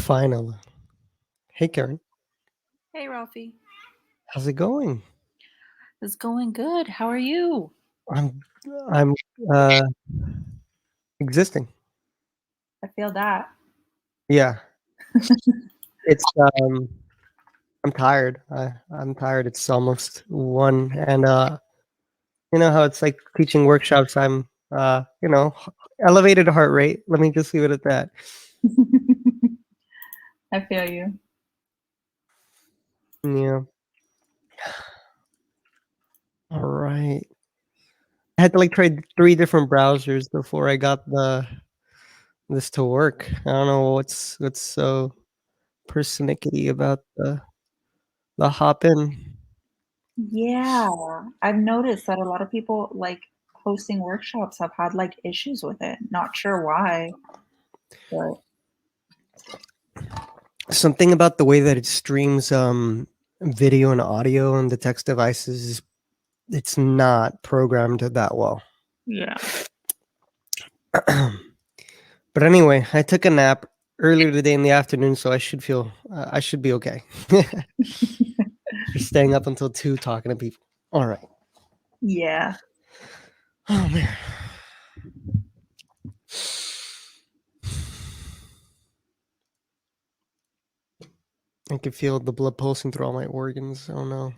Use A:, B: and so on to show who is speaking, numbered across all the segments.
A: Finally. Hey, Karen.
B: Hey, Ralphie.
A: How's it going?
B: It's going good. How are you?
A: I'm I'm uh existing.
B: I feel that.
A: Yeah. It's I'm tired. I'm tired. It's almost 1 and you know how it's like teaching workshops. I'm elevated heart rate. Let me just leave it at that.
B: I feel you.
A: Yeah. All right. I had to like try 3 different browsers before I got the this to work. I don't know what's so persnickety about the hop in.
B: Yeah, I've noticed that a lot of people hosting workshops have had issues with it. Not sure why, but
A: Something about the way that it streams video and audio on the text devices it's not programmed that well.
B: yeah.
A: But anyway, I took a nap earlier today in the afternoon, so I should be okay. For staying up until 2 talking to people. All right.
B: Yeah.
A: Oh man. I can feel the blood pulsing through all my organs. Oh no.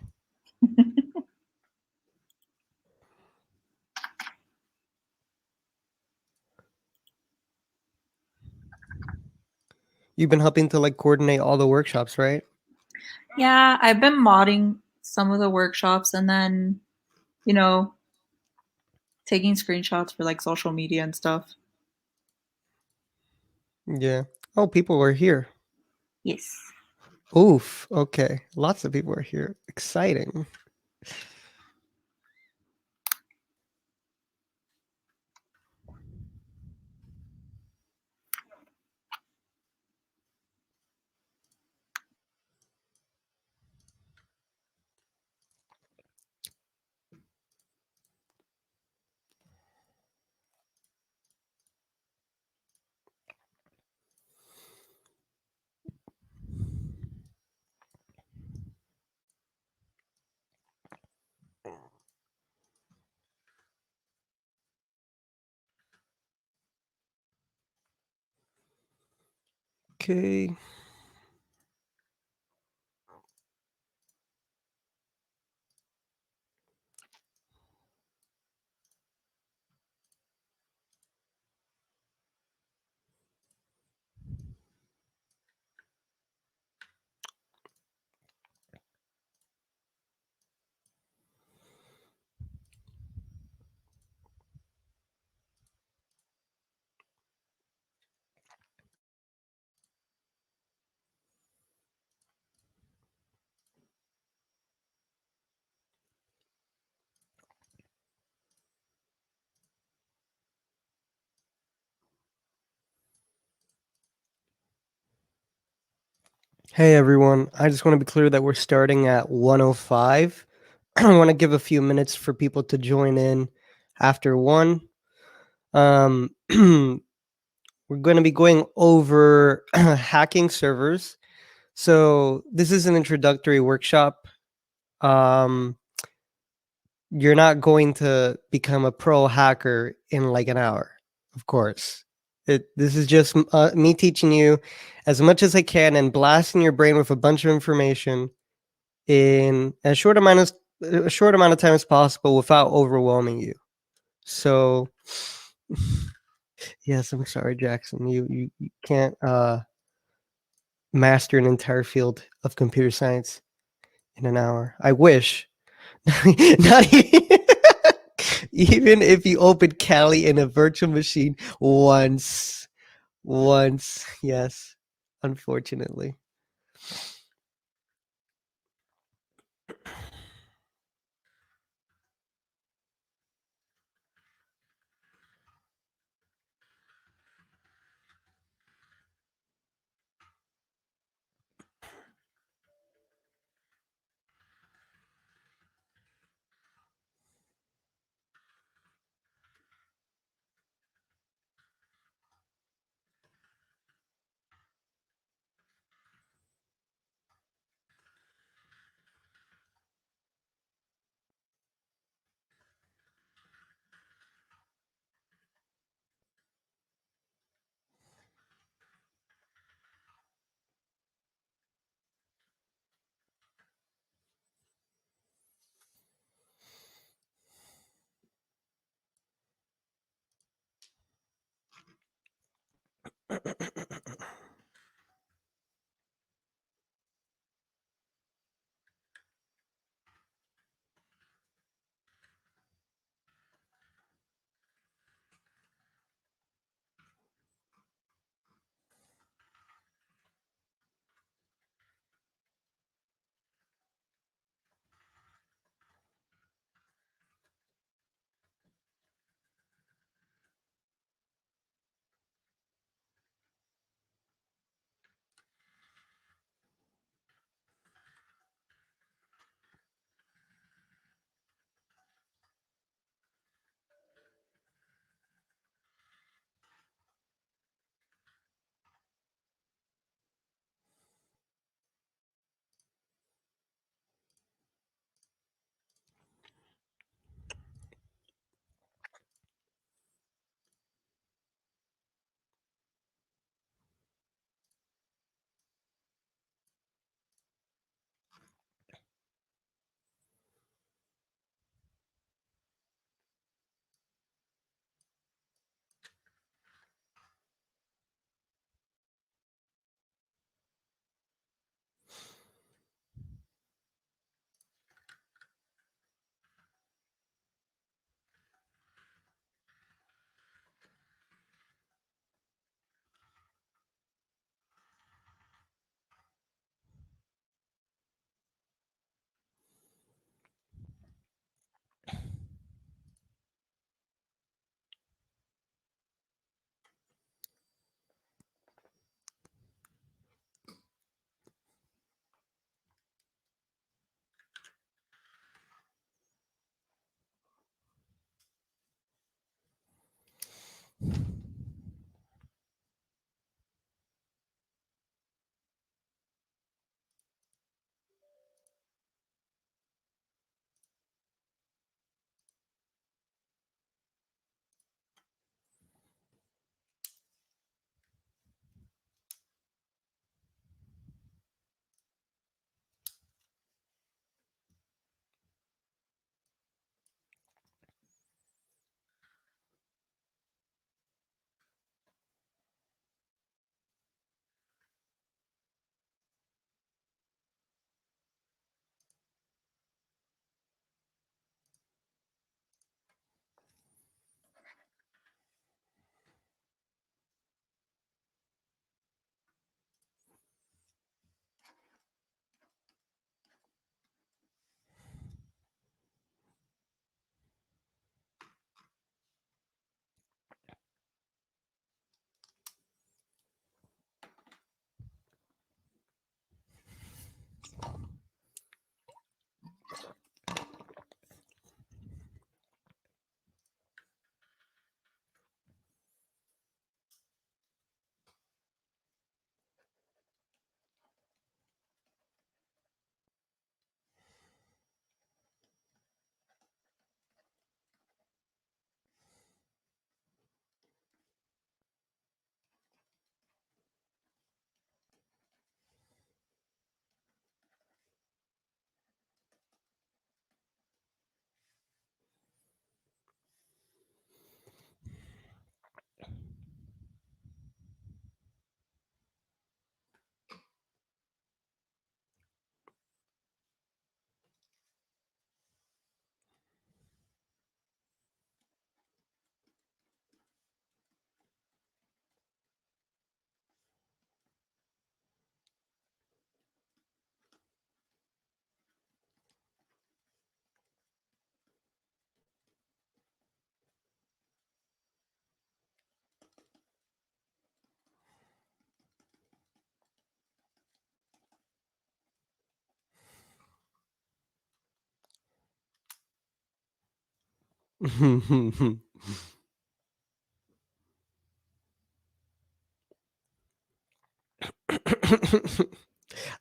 A: You've been helping to like coordinate all the workshops, right?
B: Yeah, I've been modding some of the workshops and then, you know, taking screenshots for social media and stuff.
A: Yeah. Oh, people were here.
B: Yes.
A: Oof. Okay. Lots of people are here. Exciting. Okay. Hey everyone, I just want to be clear that we're starting at 105. I want to give a few minutes for people to join in after 1. We're going to be going over hacking servers. So, this is an introductory workshop. Um, you're not going to become a pro hacker in like an hour, of course. This is just me teaching you as much as I can and blasting your brain with a bunch of information in a short amount of time as possible without overwhelming you. So, yes, I'm sorry, Jackson. You can't master an entire field of computer science in an hour. I wish. Not even if you open Kali in a virtual machine once. Once, yes. Unfortunately.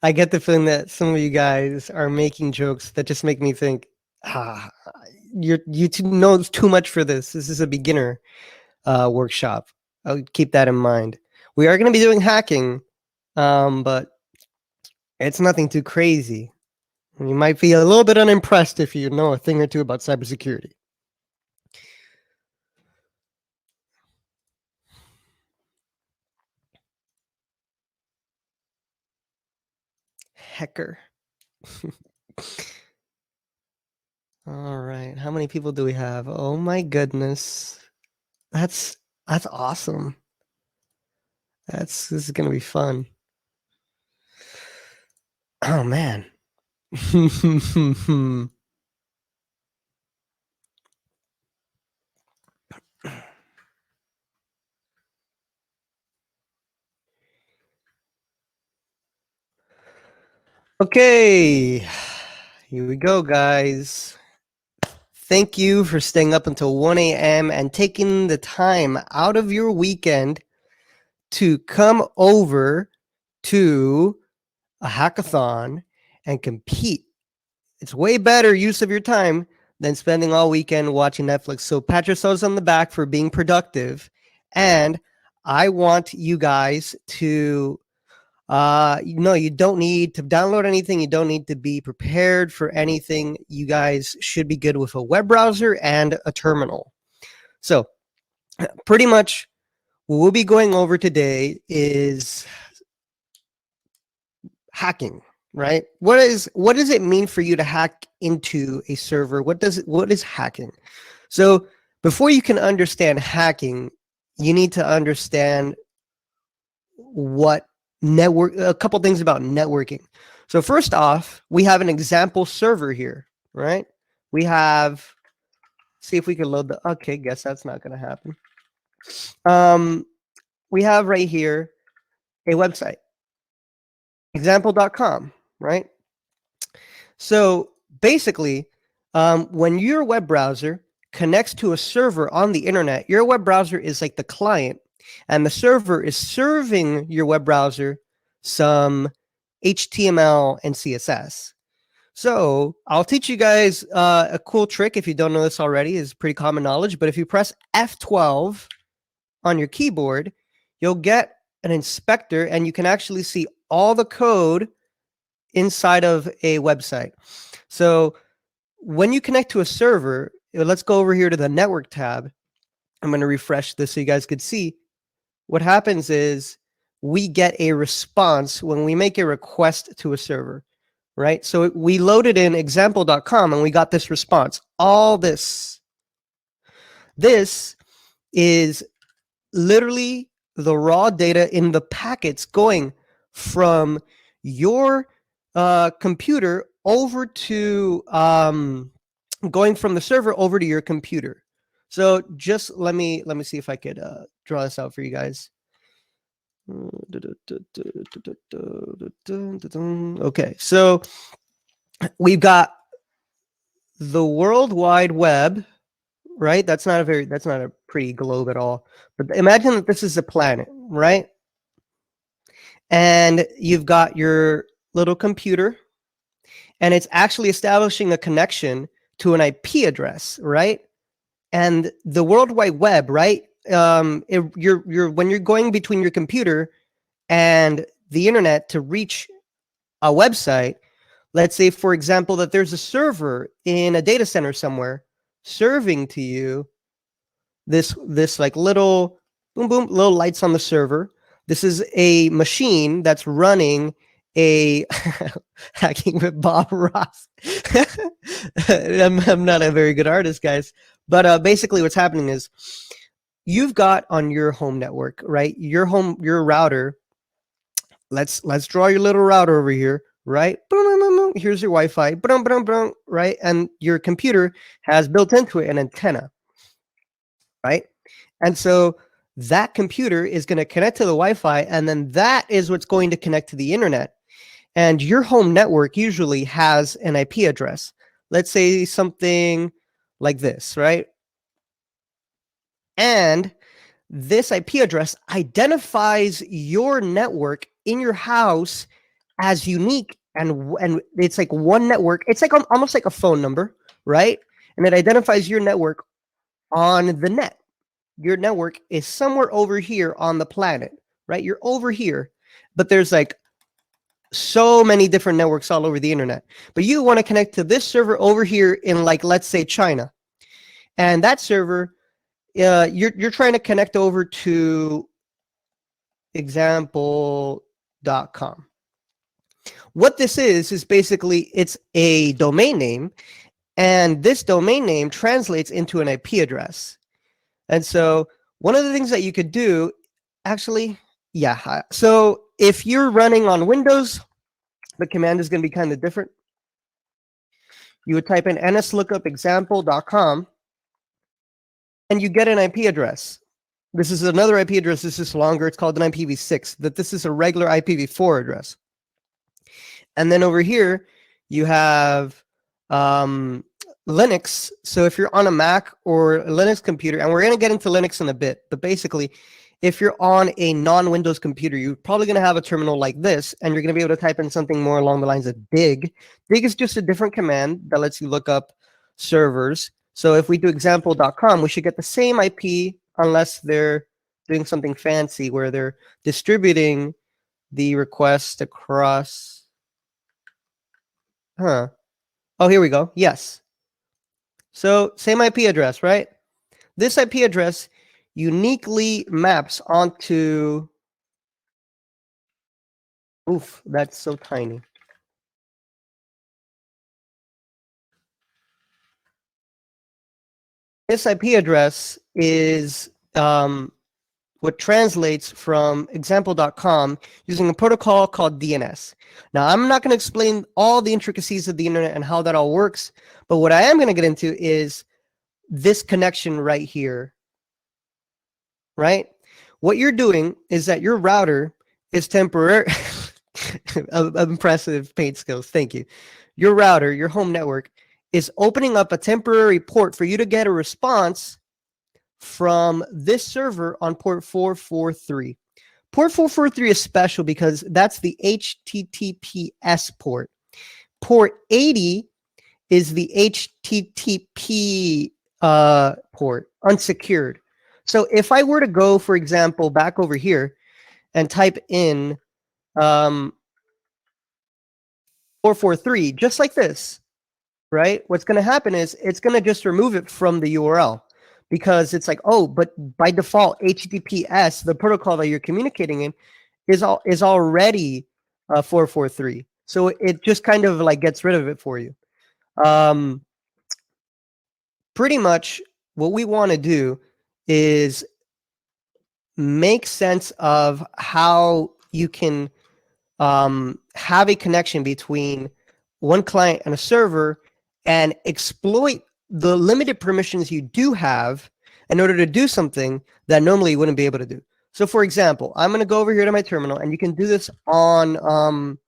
A: I get the feeling that some of you guys are making jokes that just make me think, ah, know too much for this. This is a beginner workshop. I'll keep that in mind. We are going to be doing hacking, but it's nothing too crazy. You might be a little bit unimpressed if you know a thing or two about cybersecurity. Hacker. All right. How many people do we have? Oh my goodness. That's that's awesome. This is gonna be fun. Oh man. Okay. Here we go, guys. Thank you for staying up until 1 a.m. and taking the time out of your weekend to come over to a hackathon and compete. It's way better use of your time than spending all weekend watching Netflix. So pat yourselves on the back for being productive. And I want you guys to you don't need to download anything. You don't need to be prepared for anything. You guys should be good with a web browser and a terminal. So pretty much what we'll be going over today is hacking, right? What does it mean for you to hack into a server? What is hacking? So before you can understand hacking, you need to understand a couple things about networking. So first off, we have an example server here, right? We have, see if we can load okay, guess that's not going to happen. We have right here a website, example.com, right? So basically, when your web browser connects to a server on the internet, your web browser is like the client, and the server is serving your web browser some HTML and CSS. So I'll teach you guys a cool trick. If you don't know this already, is pretty common knowledge. But if you press F12 on your keyboard, you'll get an inspector, and you can actually see all the code inside of a website. So when you connect to a server, let's go over here to the network tab. I'm going to refresh this so you guys could see. What happens is we get a response when we make a request to a server, right? So we loaded in example.com and we got this response. All this is literally the raw data in the packets going from your computer over to going from the server over to your computer. So just let me see if I could draw this out for you guys. Okay, so we've got the World Wide Web, right? That's not a pretty globe at all. But imagine that this is a planet, right? And you've got your little computer, and it's actually establishing a connection to an IP address, right? And the World Wide Web, right? When you're going between your computer and the internet to reach a website, let's say, for example, that there's a server in a data center somewhere serving to you this like little boom boom little lights on the server. This is a machine that's running a hacking with Bob Ross. I'm not a very good artist, guys, but basically what's happening is you've got on your home network, right? Your router. Let's draw your little router over here, right? Here's your Wi-Fi, right? And your computer has built into it an antenna, right? And so that computer is going to connect to the Wi-Fi, and then that is what's going to connect to the internet. And your home network usually has an IP address. Let's say something like this, right? And this IP address identifies your network in your house as unique, and it's like one network. It's like almost like a phone number, right? And it identifies your network on the net. Your network is somewhere over here on the planet, right? You're over here, but there's like so many different networks all over the internet. But you want to connect to this server over here in, like, let's say China, and that server, you're trying to connect over to example.com. What this is basically, it's a domain name, and this domain name translates into an IP address. And so one of the things that you could do, actually, yeah. So if you're running on Windows, the command is going to be kind of different. You would type in nslookup example.com, and you get an IP address. This is another IP address. This is longer. It's called an IPv6. That this is a regular IPv4 address. And then over here, you have Linux. So if you're on a Mac or a Linux computer, and we're going to get into Linux in a bit, but basically, if you're on a non-Windows computer, you're probably going to have a terminal like this, and you're going to be able to type in something more along the lines of dig. Dig is just a different command that lets you look up servers. So if we do example.com, we should get the same IP, unless they're doing something fancy where they're distributing the request across. Oh, here we go. Yes. So same IP address, right? This IP address uniquely maps onto. Oof, that's so tiny. This IP address is what translates from example.com using a protocol called DNS. Now, I'm not going to explain all the intricacies of the internet and how that all works, but what I am going to get into is this connection right here, right? What you're doing is that your router is temporary. Impressive paint skills. Thank you. Your router, your home network, is opening up a temporary port for you to get a response from this server on port 443. Port 443 is special because that's the HTTPS port. Port 80 is the HTTP port, unsecured. So if I were to go, for example, back over here and type in 443, just like this, right? What's going to happen is it's going to just remove it from the URL, because it's like, oh, but by default, HTTPS, the protocol that you're communicating in, is already 443. So it just kind of like gets rid of it for you. Pretty much what we want to do is make sense of how you can have a connection between one client and a server and exploit the limited permissions you do have in order to do something that normally you wouldn't be able to do. So for example, I'm going to go over here to my terminal, and you can do this on,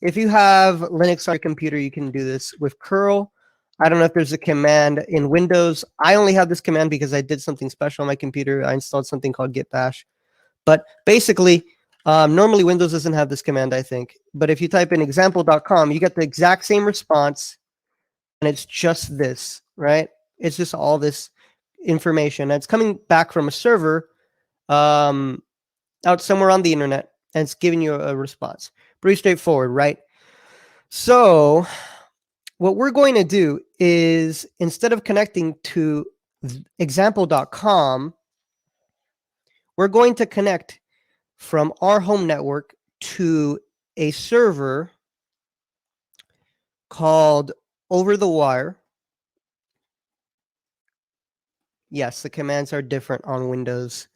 A: if you have Linux on your computer, you can do this with curl. I don't know if there's a command in Windows. I only have this command because I did something special on my computer. I installed something called git bash. But basically, normally Windows doesn't have this command, I think. But if you type in example.com, you get the exact same response, and it's just this, right? It's just all this information. And it's coming back from a server out somewhere on the internet, and it's giving you a response. Pretty straightforward, right? So what we're going to do is, instead of connecting to example.com, we're going to connect from our home network to a server called Over the Wire. Yes, the commands are different on Windows.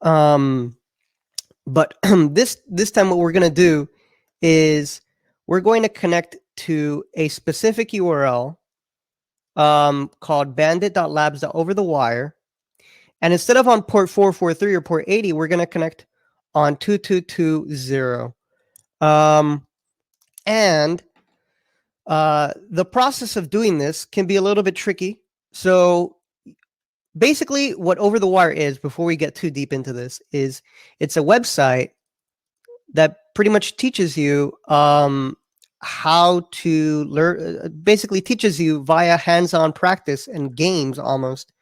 A: But this time what we're going to do is we're going to connect to a specific URL called bandit.labs.overthewire. And instead of on port 443 or port 80, we're going to connect on 2220. And the process of doing this can be a little bit tricky. So basically what Over the Wire is, before we get too deep into this, is it's a website that pretty much teaches you how to learn, basically teaches you via hands-on practice and games almost,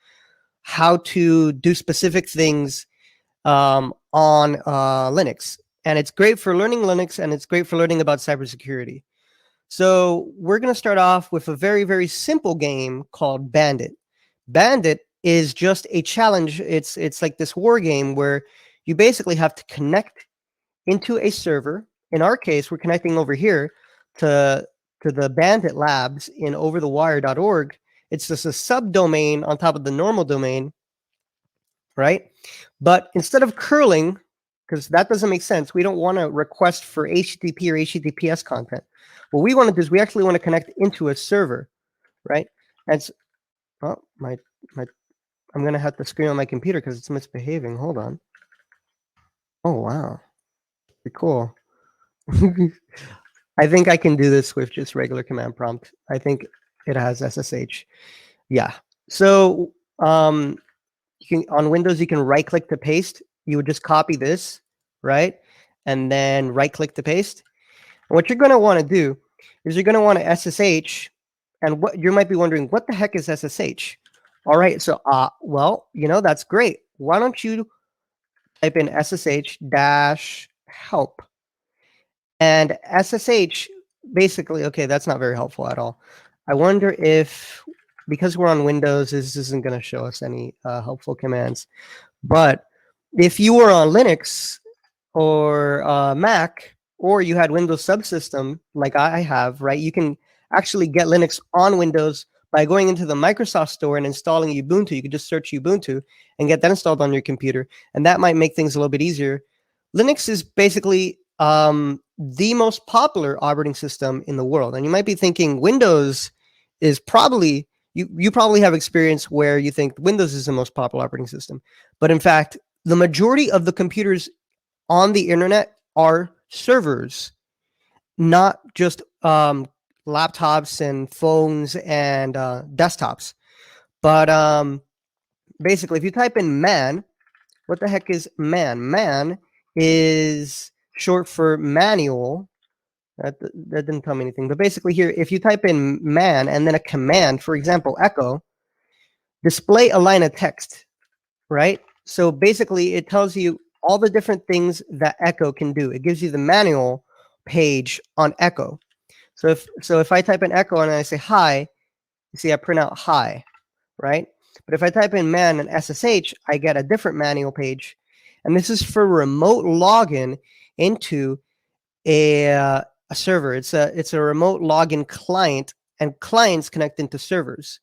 A: how to do specific things on Linux. And it's great for learning Linux, and it's great for learning about cybersecurity. So we're going to start off with a very, very simple game called Bandit. Bandit is just a challenge. It's like this war game where you basically have to connect into a server. In our case, we're connecting over here to the Bandit Labs in overthewire.org. It's just a subdomain on top of the normal domain, right? But instead of curling, because that doesn't make sense, we don't want to request for HTTP or HTTPS content. What we want to do is we actually want to connect into a server, right? And oh, my I'm gonna have to screen on my computer because it's misbehaving. Hold on. Oh wow, pretty cool. I think I can do this with just regular command prompt. I think it has SSH. Yeah. So you can, on Windows, you can right click to paste. You would just copy this, right? And then right click to paste. And what you're going to want to do is you're going to want to SSH. And what you might be wondering, what the heck is SSH? All right. So, well, that's great. Why don't you type in SSH dash help? And SSH basically, okay, that's not very helpful at all. I wonder if, because we're on Windows, this isn't going to show us any helpful commands. But if you were on Linux or Mac, or you had Windows subsystem like I have, right, you can actually get Linux on Windows by going into the Microsoft Store and installing Ubuntu. You could just search Ubuntu and get that installed on your computer, and that might make things a little bit easier. Linux is basically the most popular operating system in the world, and you might be thinking Windows is probably you probably have experience where you think Windows is the most popular operating system, but in fact, the majority of the computers on the internet are servers, not just laptops and phones and desktops. But basically, if you type in man, what the heck is man? Man is short for manual. That didn't tell me anything. But basically here, if you type in man and then a command, for example, echo, display a line of text, right? So basically it tells you all the different things that echo can do. It gives you the manual page on echo. So if I type in echo and I say hi, you see I print out hi, right? But if I type in man and SSH, I get a different manual page. And this is for remote login into a server. It's a remote login client, and clients connect into servers.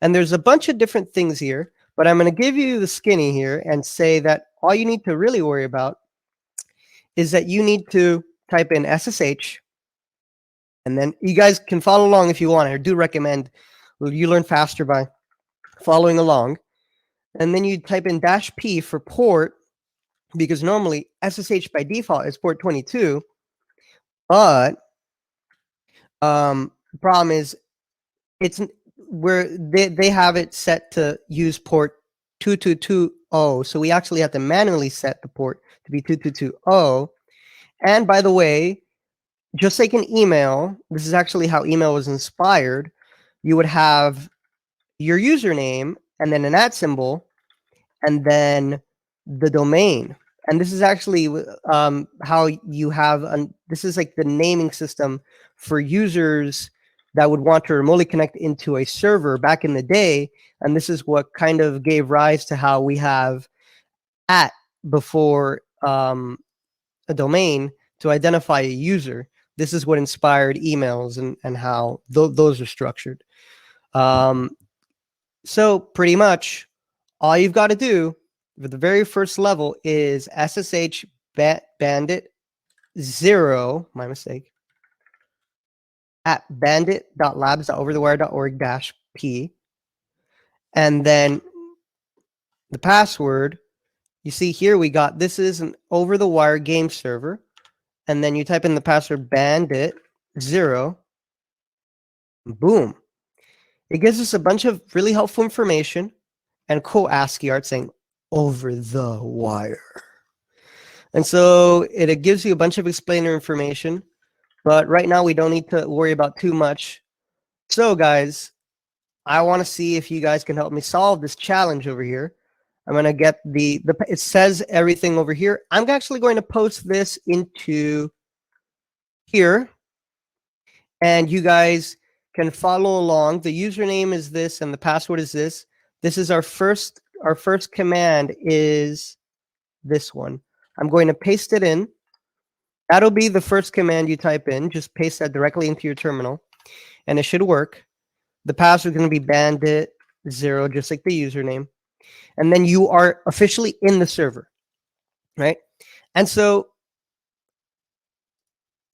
A: And there's a bunch of different things here, but I'm going to give you the skinny here and say that all you need to really worry about is that you need to type in SSH, and then you guys can follow along if you want. I do recommend you learn faster by following along. And then you type in -P for port, because normally SSH by default is port 22, but the problem is it's where they have it set to use port 2220. So we actually have to manually set the port to be 2220. And by the way, just like an email, this is actually how email was inspired. You would have your username and then an @ symbol and then the domain. And this is actually how you have, this is like the naming system for users that would want to remotely connect into a server back in the day. And this is what kind of gave rise to how we have @ before a domain to identify a user. This is what inspired emails and how those are structured. So pretty much all you've got to do for the very first level is SSH bandit 0, my mistake, at bandit.labs.overthewire.org -p. And then the password, you see here we got, this is an over the wire game server. And then you type in the password bandit 0. Boom. It gives us a bunch of really helpful information. and cool ASCII art saying over the wire. And so it gives you a bunch of explainer information, but right now we don't need to worry about too much. So guys, I want to see if you guys can help me solve this challenge over here. I'm going to get it says everything over here. I'm actually going to post this into here, and you guys can follow along. The username is this and the password is this. This is our first command is this one. I'm going to paste it in. That'll be the first command you type in. Just paste that directly into your terminal, and it should work. The password is going to be bandit0, just like the username. And then you are officially in the server, right? And so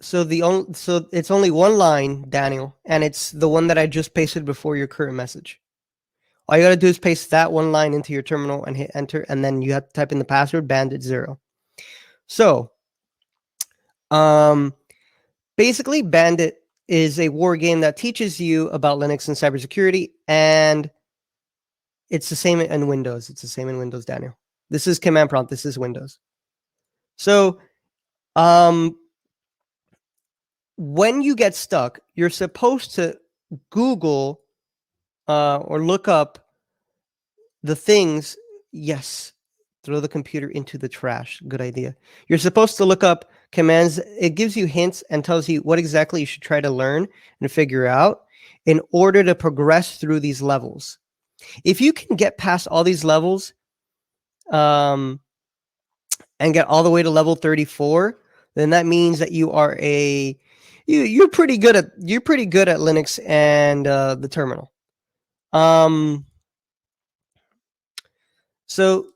A: it's only one line, Daniel, and it's the one that I just pasted before your current message. All you got to do is paste that one line into your terminal and hit enter, and then you have to type in the password bandit0. So, basically, Bandit is a war game that teaches you about Linux and cybersecurity, and it's the same in Windows. It's the same in Windows, Daniel. This is command prompt. This is Windows. So, when you get stuck, you're supposed to Google or look up the things. Yes, throw the computer into the trash. Good idea. You're supposed to look up commands. It gives you hints and tells you what exactly you should try to learn and figure out in order to progress through these levels. If you can get past all these levels and get all the way to level 34, then that means that you are you're pretty good at Linux and the terminal. So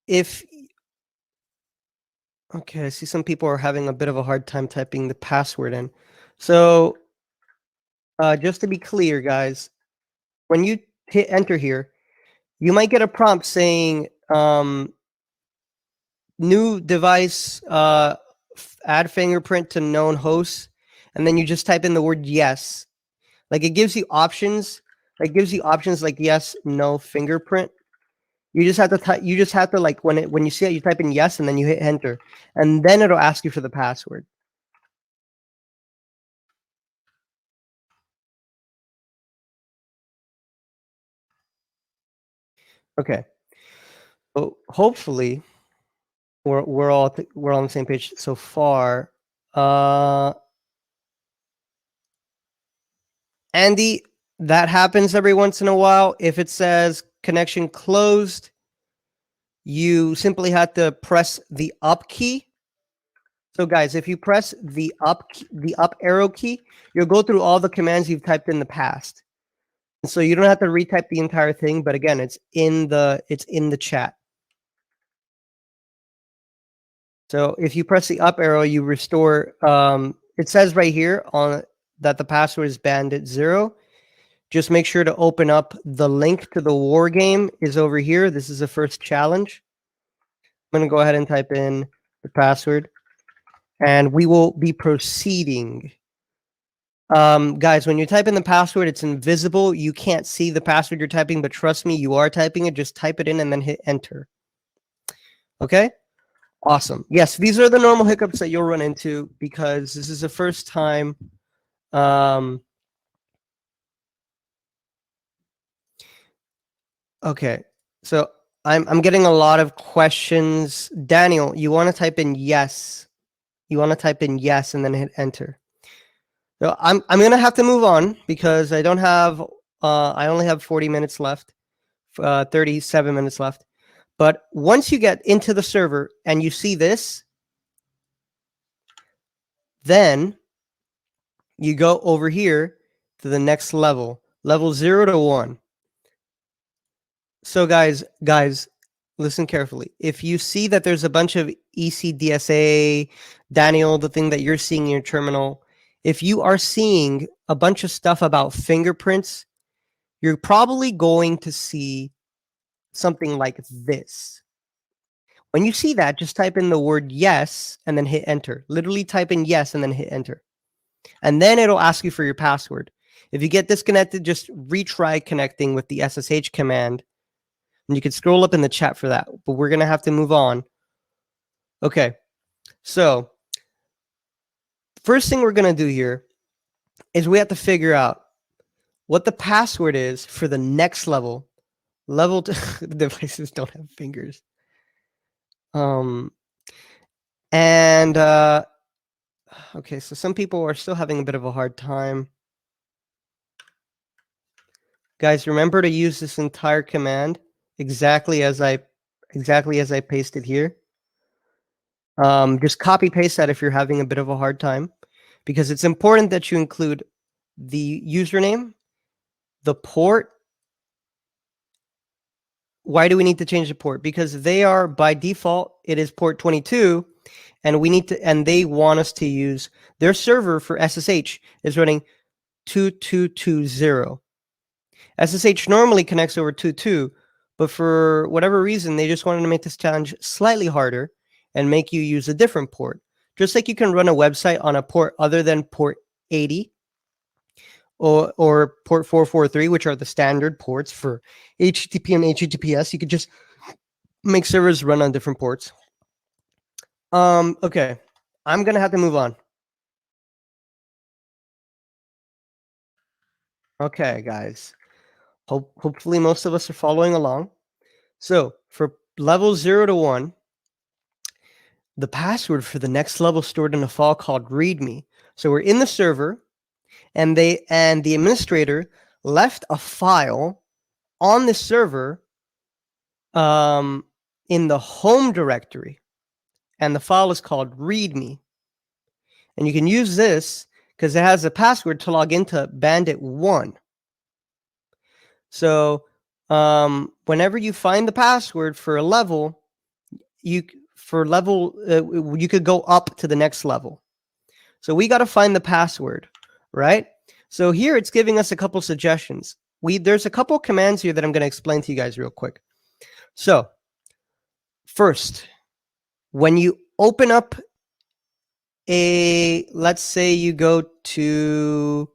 A: if okay, I see some people are having a bit of a hard time typing the password in. So just to be clear, guys, when you hit enter here, you might get a prompt saying new device, add fingerprint to known hosts, and then you just type in the word yes. Like it gives you options. It gives you options like yes, no, fingerprint. You just have to type. You just have to like when you see it, you type in yes, and then you hit enter, and then it'll ask you for the password. Okay. So hopefully we're on the same page so far. Andy, that happens every once in a while. If it says connection closed, you simply have to press the up key. So guys, if you press the up arrow key, you'll go through all the commands you've typed in the past. And so you don't have to retype the entire thing, but again, it's in the chat. So if you press the up arrow, you restore it says right here on that the password is bandit0. Just make sure to open up the link to the war game is over here. This is the first challenge. I'm going to go ahead and type in the password, and we will be proceeding. Guys, when you type in the password, it's invisible. You can't see the password you're typing, but trust me, you are typing it. Just type it in and then hit enter. Okay? Awesome. Yes, these are the normal hiccups that you'll run into because this is the first time. Okay, so I'm getting a lot of questions. Daniel, you want to type in yes. You want to type in yes and then hit enter. So I'm gonna have to move on because I don't have I only have 40 minutes left, 37 minutes left. But once you get into the server and you see this, then you go over here to the next level, level 0 to 1. So guys, listen carefully. If you see that there's a bunch of ECDSA, Daniel, the thing that you're seeing in your terminal, if you are seeing a bunch of stuff about fingerprints, you're probably going to see something like this. When you see that, just type in the word yes and then hit enter. Literally type in yes and then hit enter. And then it'll ask you for your password. If you get disconnected, just retry connecting with the SSH command. And you can scroll up in the chat for that, but we're going to have to move on. Okay, so first thing we're going to do here is we have to figure out what the password is for the next level. Level the devices don't have fingers. And okay, so some people are still having a bit of a hard time. Guys, remember to use this entire command exactly as I pasted here. Just copy paste that if you're having a bit of a hard time, because it's important that you include the username, the port. Why do we need to change the port? Because they are, by default, it is port 22, and we need to, and they want us to use their server for SSH is running 2220. SSH normally connects over 22, but for whatever reason, they just wanted to make this challenge slightly harder and make you use a different port. Just like you can run a website on a port other than port 80 or port 443, which are the standard ports for HTTP and HTTPS, you could just make servers run on different ports. Okay, I'm gonna have to move on. Okay, guys. Hopefully most of us are following along. So for level 0 to 1, the password for the next level stored in a file called README. So we're in the server, and the administrator left a file on the server in the home directory, and the file is called README. And you can use this because it has a password to log into Bandit 1. So whenever you find the password for a level, you could go up to the next level. So we got to find the password, right? So here it's giving us a couple suggestions. There's a couple commands here that I'm going to explain to you guys real quick. So first, when you open up let's say you go to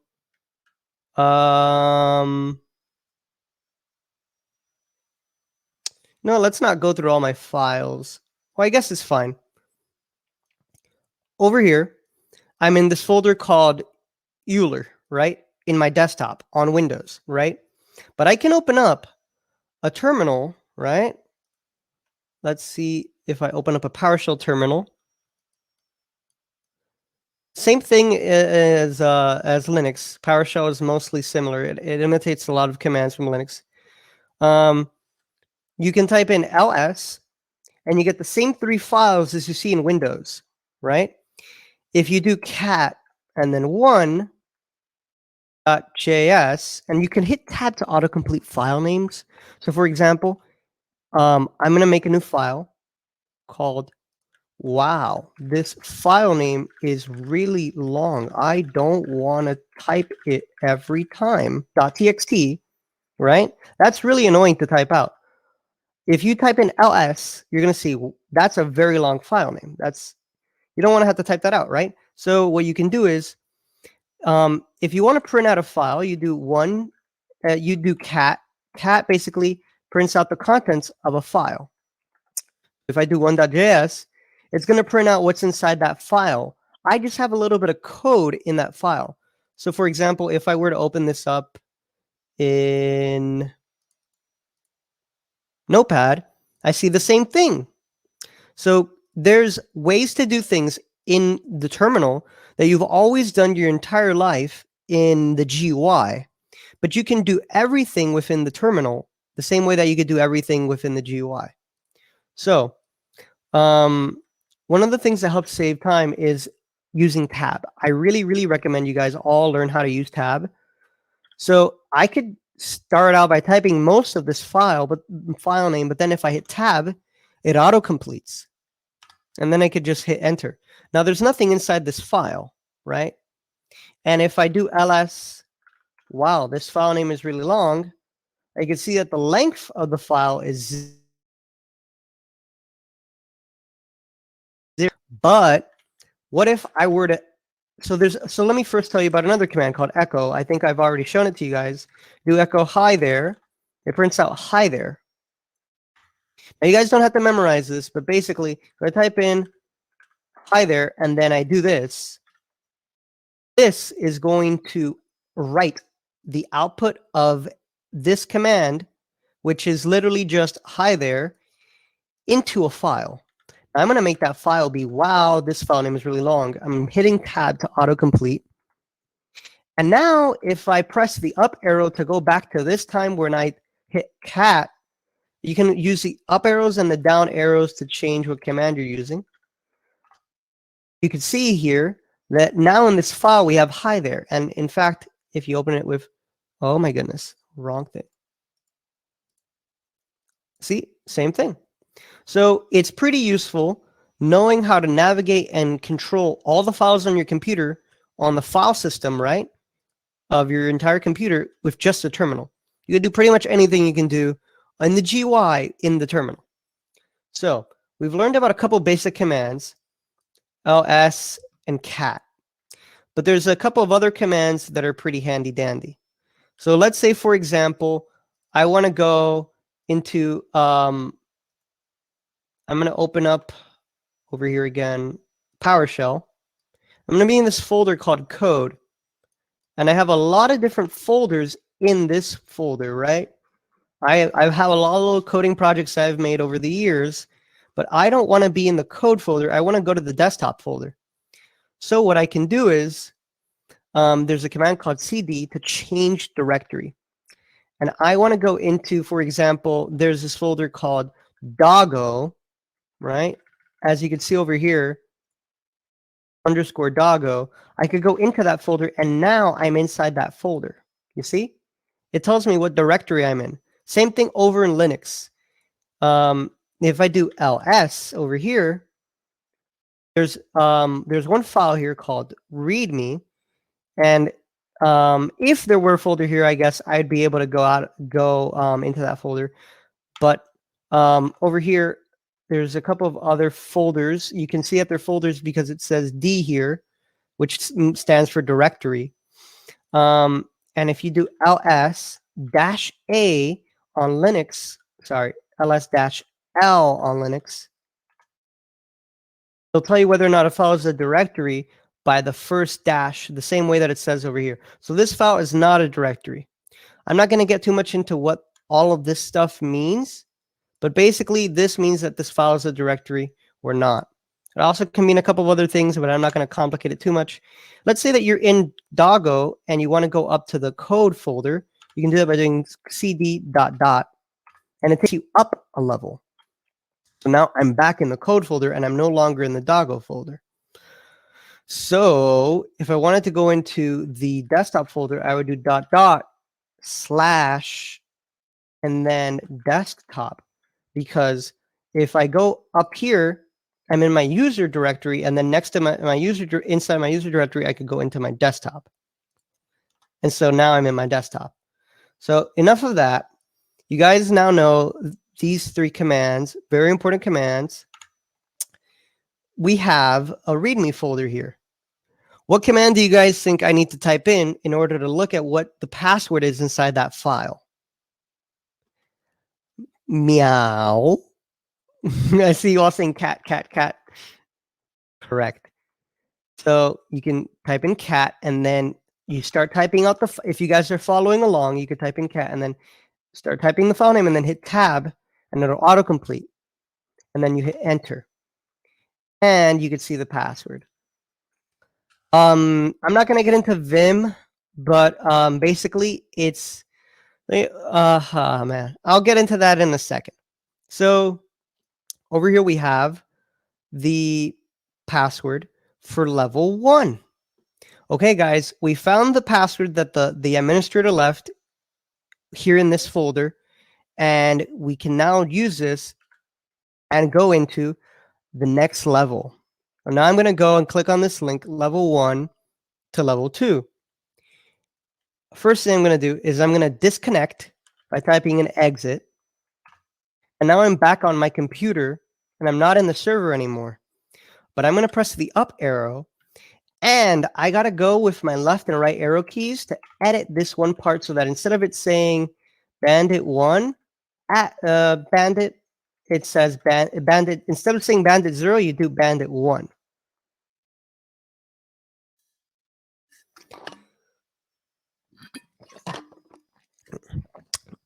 A: no, let's not go through all my files. Well, I guess it's fine. Over here, I'm in this folder called Euler, right? In my desktop on Windows, right? But I can open up a terminal, right? Let's see if I open up a PowerShell terminal. Same thing as Linux. PowerShell is mostly similar. It imitates a lot of commands from Linux. You can type in ls, and you get the same 3 files as you see in Windows, right? If you do cat and then 1.js, and you can hit tab to autocomplete file names. So for example, I'm going to make a new file called, wow, this file name is really long. I don't want to type it every time. .txt, right? That's really annoying to type out. If you type in ls, you're going to see that's a very long file name. You don't want to have to type that out, right? So what you can do is, if you want to print out a file, you do you do cat. Cat basically prints out the contents of a file. If I do 1.js, it's going to print out what's inside that file. I just have a little bit of code in that file. So for example, if I were to open this up in Notepad, I see the same thing. So there's ways to do things in the terminal that you've always done your entire life in the GUI, but you can do everything within the terminal the same way that you could do everything within the GUI. So one of the things that helps save time is using tab. I really, really recommend you guys all learn how to use tab. So I could start out by typing most of this file name, but then if I hit tab, it auto-completes. And then I could just hit enter. Now there's nothing inside this file, right? And if I do ls, wow, this file name is really long. I can see that the length of the file is 0. But what if I were to, so let me first tell you about another command called echo. I think I've already shown it to you guys. Do echo hi there. It prints out hi there. Now, you guys don't have to memorize this, but basically, if I type in hi there and then I do this, this is going to write the output of this command, which is literally just hi there, into a file. I'm going to make that file be, wow, this file name is really long. I'm hitting tab to autocomplete. And now if I press the up arrow to go back to this time when I hit cat, you can use the up arrows and the down arrows to change what command you're using. You can see here that now in this file we have hi there. And in fact, if you open it with, oh my goodness, wrong thing. See, same thing. So it's pretty useful knowing how to navigate and control all the files on your computer on the file system, right, of your entire computer with just a terminal. You can do pretty much anything you can do in the GUI in the terminal. So we've learned about a couple basic commands, ls and cat. But there's a couple of other commands that are pretty handy dandy. So let's say, for example, I want to go into, I'm going to open up over here again, PowerShell. I'm going to be in this folder called code. And I have a lot of different folders in this folder, right? I have a lot of little coding projects I've made over the years, but I don't want to be in the code folder. I want to go to the desktop folder. So what I can do is, there's a command called cd to change directory. And I want to go into, for example, there's this folder called doggo, right? As you can see over here, underscore doggo, I could go into that folder and now I'm inside that folder. You see? It tells me what directory I'm in. Same thing over in Linux. If I do ls over here, there's one file here called readme, and if there were a folder here, I guess I'd be able to go into that folder. But over here, there's a couple of other folders. You can see that they're folders because it says D here, which stands for directory. And if you do ls-a on Linux, sorry, ls-l on Linux, it'll tell you whether or not a file is a directory by the first dash, the same way that it says over here. So this file is not a directory. I'm not going to get too much into what all of this stuff means, but basically this means that this file is a directory or not. It also can mean a couple of other things, but I'm not going to complicate it too much. Let's say that you're in Doggo and you want to go up to the code folder. You can do that by doing cd ... and it takes you up a level. So now I'm back in the code folder and I'm no longer in the Doggo folder. So if I wanted to go into the desktop folder, I would do ... slash and then desktop, because if I go up here, I'm in my user directory, and then next to my user, inside my user directory, I could go into my desktop. And so now I'm in my desktop. So enough of that. You guys now know these three commands, very important commands. We have a README folder here. What command do you guys think I need to type in order to look at what the password is inside that file? Meow. I see you all saying cat, cat, cat. Correct. So you can type in cat, and then you start typing out if you guys are following along, you could type in cat and then start typing the file name and then hit tab and it'll autocomplete. And then you hit enter. And you can see the password. I'm not going to get into Vim, but basically it's, man, I'll get into that in a second. So over here we have the password for level 1. Okay, guys, we found the password that the administrator left here in this folder, and we can now use this and go into the next level. So now I'm going to go and click on this link, level 1 to level 2. First thing I'm going to do is I'm going to disconnect by typing in exit. And now I'm back on my computer, and I'm not in the server anymore. But I'm going to press the up arrow, and I got to go with my left and right arrow keys to edit this one part so that instead of it saying bandit 1, bandit, it says bandit. Instead of saying bandit 0, you do bandit 1.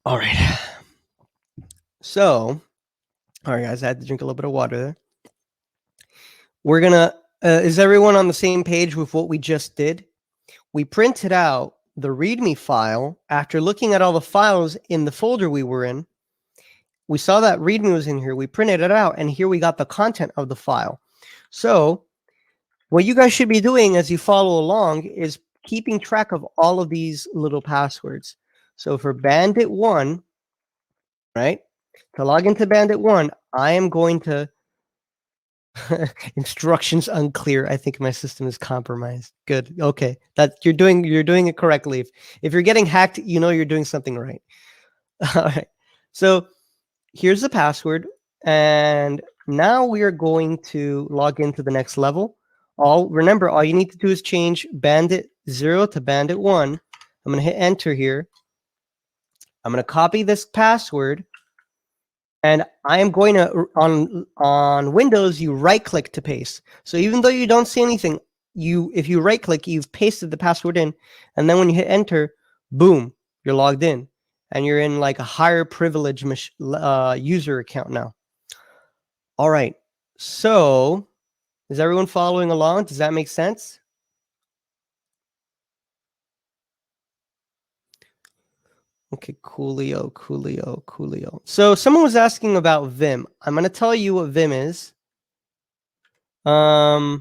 A: All right. So, all right, guys, I had to drink a little bit of water there. We're gonna. Is everyone on the same page with what we just did? We printed out the README file after looking at all the files in the folder we were in. We saw that README was in here. We printed it out, and here we got the content of the file. So, what you guys should be doing as you follow along is keeping track of all of these little passwords. So, for Bandit 1, right, to log into Bandit 1, I am going to instructions unclear. I think my system is compromised. Good. Okay. That you're doing it correctly. If you're getting hacked, you know you're doing something right. All right. So here's the password. And now we are going to log into the next level. Remember, all you need to do is change bandit 0 to bandit 1. I'm going to hit enter here. I'm going to copy this password. And I am going to, on Windows, you right click to paste. So even though you don't see anything, if you right click, you've pasted the password in. And then when you hit enter, boom, you're logged in. And you're in like a higher privilege user account now. All right. So is everyone following along? Does that make sense? Okay, coolio. So someone was asking about Vim. I'm going to tell you what Vim is. Ahmad,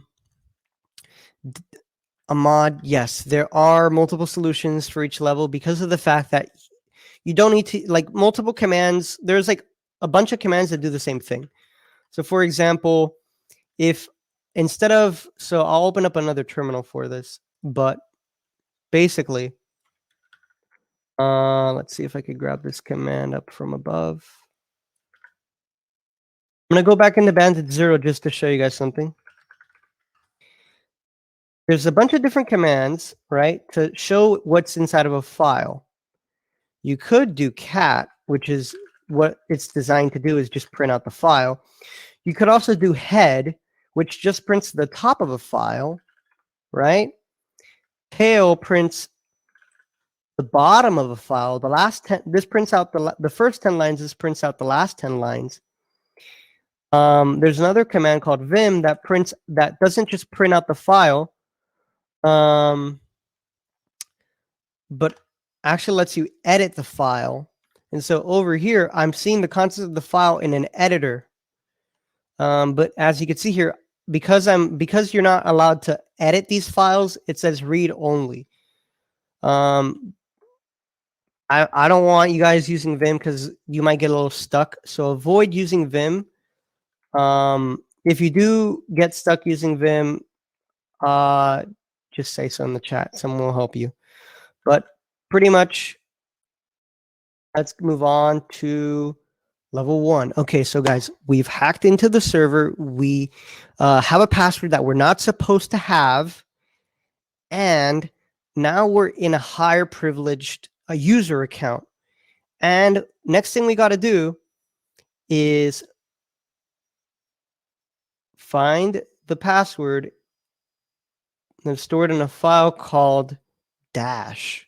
A: yes, there are multiple solutions for each level because of the fact that you don't need to, like, multiple commands. There's like a bunch of commands that do the same thing. So for example, if instead of, so I'll open up another terminal for this, but basically, let's see if I could grab this command up from above. I'm going to go back into Bandit 0 just to show you guys something. There's a bunch of different commands, right, to show what's inside of a file. You could do cat, which is what it's designed to do, is just print out the file. You could also do head, which just prints the top of a file, right? Tail prints the bottom of a file. The last 10, this prints out the first 10 lines, this prints out the last 10 lines. There's another command called vim that doesn't just print out the file, but actually lets you edit the file. And so over here, I'm seeing the contents of the file in an editor. But as you can see here, because you're not allowed to edit these files, it says read only. I don't want you guys using Vim because you might get a little stuck. So avoid using Vim. If you do get stuck using Vim, just say so in the chat. Someone will help you. But pretty much, let's move on to level 1. Okay, so guys, we've hacked into the server. We have a password that we're not supposed to have. And now we're in a higher privileged user account. And next thing we got to do is find the password that's stored in a file called dash.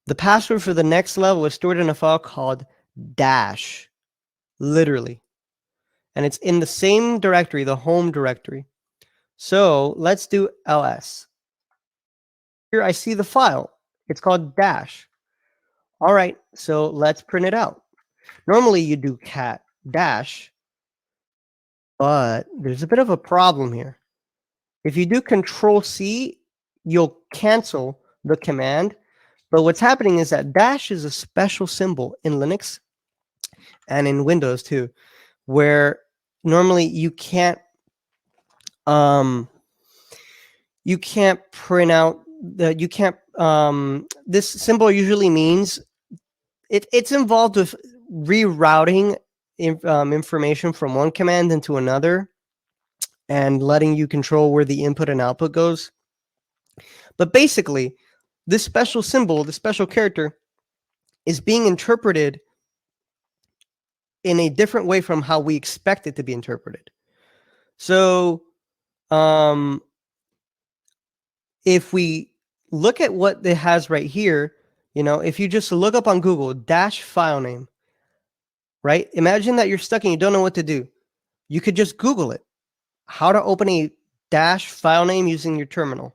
A: The password for the next level is stored in a file called dash, literally. And it's in the same directory, the home directory. So let's do ls. Here I see the file. It's called dash. All right, so let's print it out. Normally you do cat dash, but there's a bit of a problem here. If you do Control C, you'll cancel the command. But what's happening is that dash is a special symbol in Linux and in Windows too, where normally you can't print out this symbol usually means it's involved with rerouting information from one command into another and letting you control where the input and output goes. But basically, this special symbol, this special character, is being interpreted in a different way from how we expect it to be interpreted. So um, if we look at what it has right here, if you just look up on Google dash file name, right? Imagine that you're stuck and you don't know what to do. You could just Google it. How to open a dash file name using your terminal.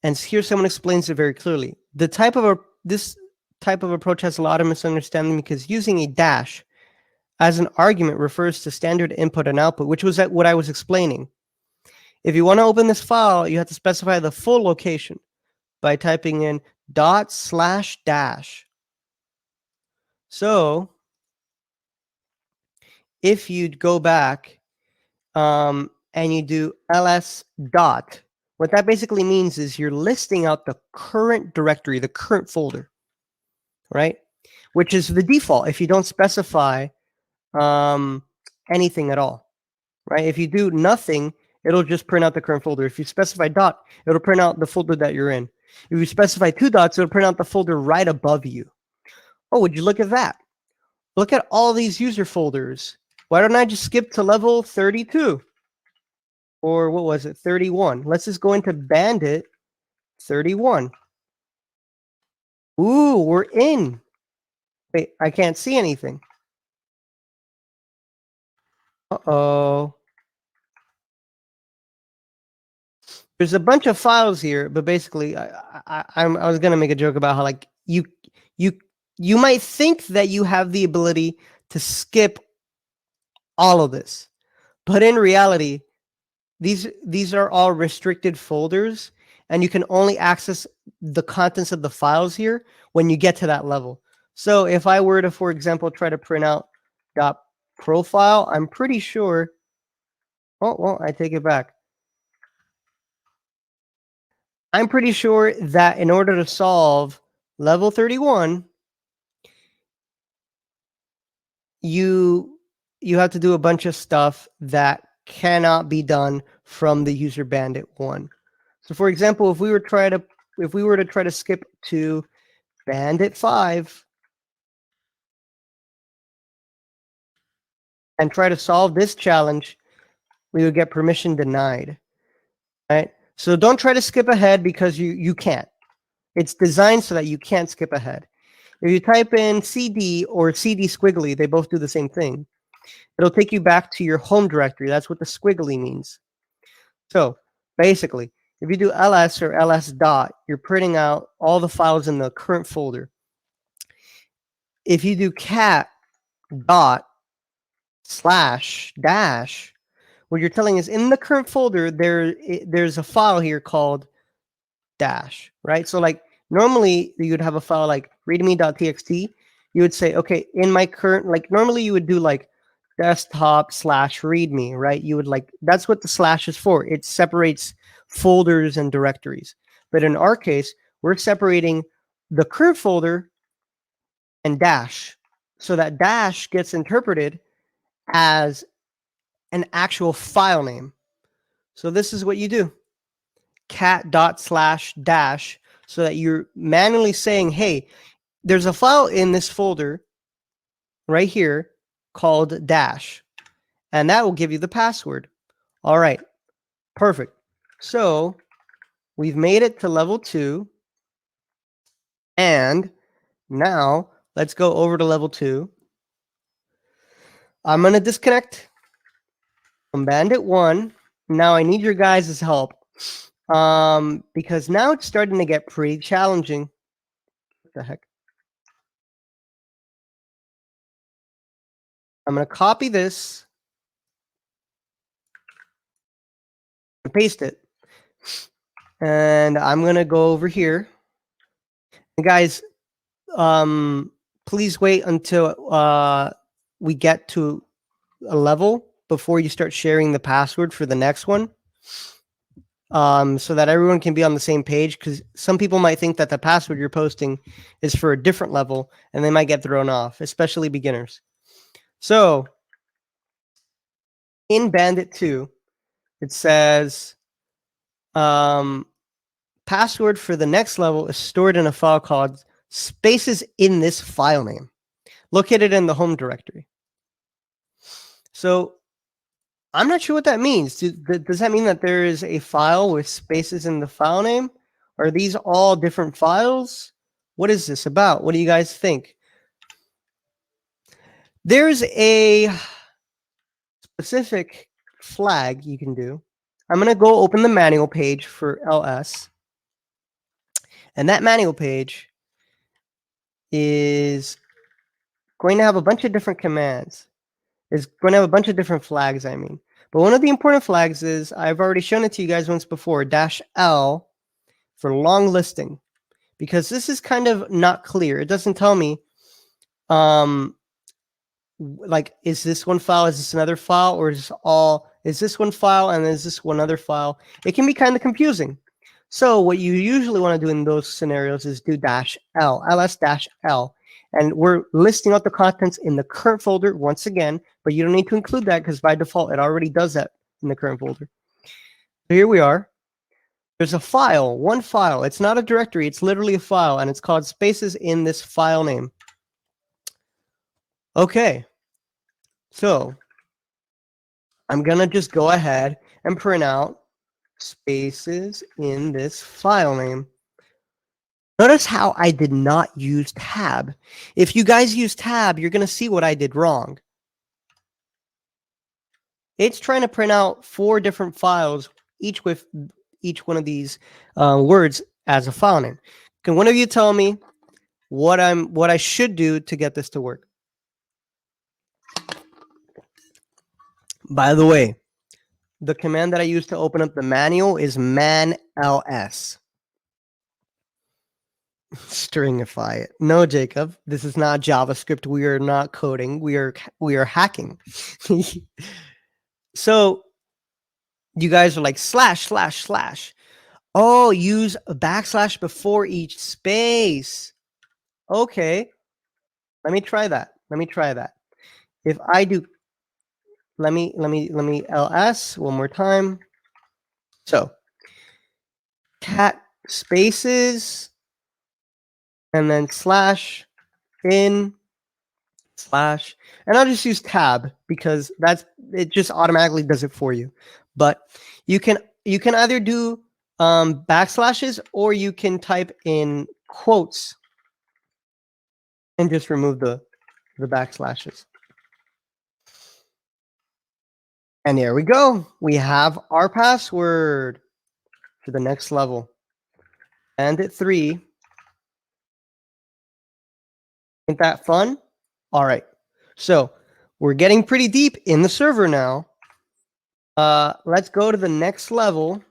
A: And here someone explains it very clearly. This type of approach has a lot of misunderstanding because using a dash as an argument refers to standard input and output, which was what I was explaining. If you want to open this file, you have to specify the full location by typing in /dash. So if you'd go back and you do ls dot, what that basically means is you're listing out the current directory, the current folder, right? Which is the default if you don't specify anything at all, right? If you do nothing, it'll just print out the current folder. If you specify dot, it'll print out the folder that you're in. If you specify 2 dots, it'll print out the folder right above you. Oh, would you look at that? Look at all these user folders. Why don't I just skip to level 32? Or what was it? 31. Let's just go into Bandit 31. Ooh, we're in. Wait, I can't see anything. Uh-oh. There's a bunch of files here, but basically, I was gonna make a joke about how like you might think that you have the ability to skip all of this, but in reality, these are all restricted folders, and you can only access the contents of the files here when you get to that level. So if I were to, for example, try to print out .profile, I'm pretty sure. Oh well, I take it back. I'm pretty sure that in order to solve level 31, you have to do a bunch of stuff that cannot be done from the user bandit 1. So for example, if we were to try to skip to bandit 5 and try to solve this challenge, we would get permission denied. Right? So don't try to skip ahead because you can't. It's designed so that you can't skip ahead. If you type in CD or CD squiggly, they both do the same thing. It'll take you back to your home directory. That's what the squiggly means. So basically, if you do ls or ls dot, you're printing out all the files in the current folder. If you do cat dot /dash, what you're telling is in the current folder, there's a file here called dash, right? So like normally you'd have a file like readme.txt. You would say, okay, in my current, like normally you would do like desktop /readme, right? You would like, that's what the slash is for. It separates folders and directories. But in our case, we're separating the current folder and dash. So that dash gets interpreted as an actual file name. So this is what you do. cat./dash, so that you're manually saying, hey, there's a file in this folder right here called dash, and that will give you the password. All right, perfect. So we've made it to level 2, and now let's go over to level 2. I'm going to disconnect from Bandit 1. Now I need your guys' help because now it's starting to get pretty challenging. What the heck? I'm going to copy this and paste it. And I'm going to go over here. And guys, please wait until we get to a level before you start sharing the password for the next one. So that everyone can be on the same page, because some people might think that the password you're posting is for a different level and they might get thrown off, especially beginners. So in Bandit 2, it says password for the next level is stored in a file called spaces in this file name located in the home directory. So I'm not sure what that means. Does that mean that there is a file with spaces in the file name? Are these all different files? What is this about? What do you guys think? There's a specific flag you can do. I'm going to go open the manual page for ls. And that manual page is going to have a bunch of different commands. It's going to have a bunch of different flags, I mean. But one of the important flags is, I've already shown it to you guys once before, -L for long listing. Because this is kind of not clear. It doesn't tell me, like, is this one file, is this another file, or is this one file and is this one other file? It can be kind of confusing. So what you usually want to do in those scenarios is do -L, ls-L. And we're listing out the contents in the current folder once again, but you don't need to include that because by default, it already does that in the current folder. So here we are. There's a file, one file. It's not a directory. It's literally a file, and it's called spaces in this file name. Okay. So I'm going to just go ahead and print out spaces in this file name. Notice how I did not use tab. If you guys use tab, you're going to see what I did wrong. It's trying to print out 4 different files, each with each one of these words as a file name. Can one of you tell me what I should do to get this to work? By the way, the command that I use to open up the manual is man-ls. Stringify it. No, Jacob, this is not JavaScript. We are not coding. We are hacking. So you guys are like ///. Oh, use a / before each space. Okay. Let me try that. If I do, let me ls one more time. So cat spaces and then /in/ and I'll just use tab because it just automatically does it for you. But you can either do backslashes or you can type in quotes and just remove the backslashes. And there we go. We have our password for the next level. And at 3. Ain't that fun? All right. So we're getting pretty deep in the server now. Let's go to the next level.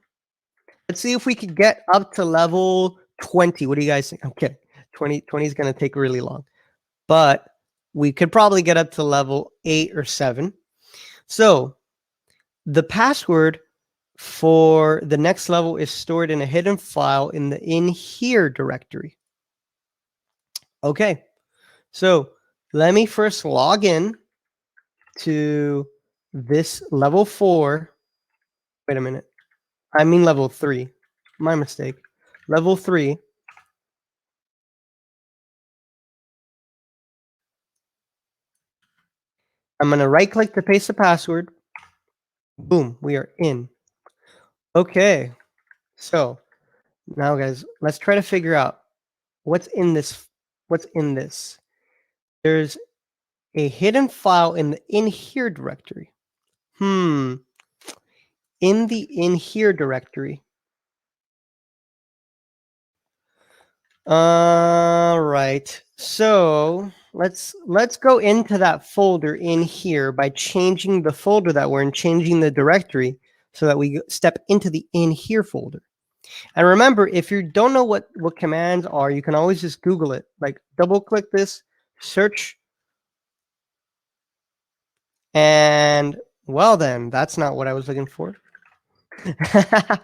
A: Let's see if we could get up to level 20. What do you guys think? I'm kidding. 20 is going to take really long. But we could probably get up to level 8 or 7. So the password for the next level is stored in a hidden file in the in here directory. Okay. So let me first log in to this level 4. Wait a minute. I mean level 3. My mistake. Level 3. I'm going to right click to paste the password. Boom, we are in. Okay. So now guys, let's try to figure out what's in this. There's a hidden file in the in here directory. In the in here directory. All right. So let's go into that folder in here by changing the folder that we're in, changing the directory so that we step into the in here folder. And remember, if you don't know what commands are, you can always just Google it. Like double click this, search, and well then, that's not what I was looking for. The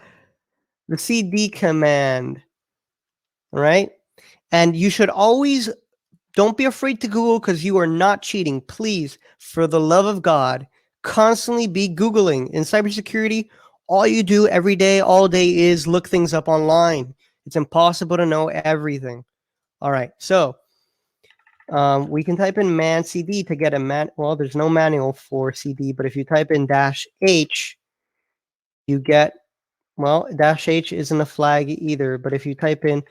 A: cd command, right? And you should always, don't be afraid to Google because you are not cheating. Please, for the love of God, constantly be Googling. In cybersecurity, all you do every day, all day is look things up online. It's impossible to know everything. All right, so we can type in man cd to get a well, there's no manual for cd, but if you type in -h, you get, well, -h isn't a flag either, but if you type in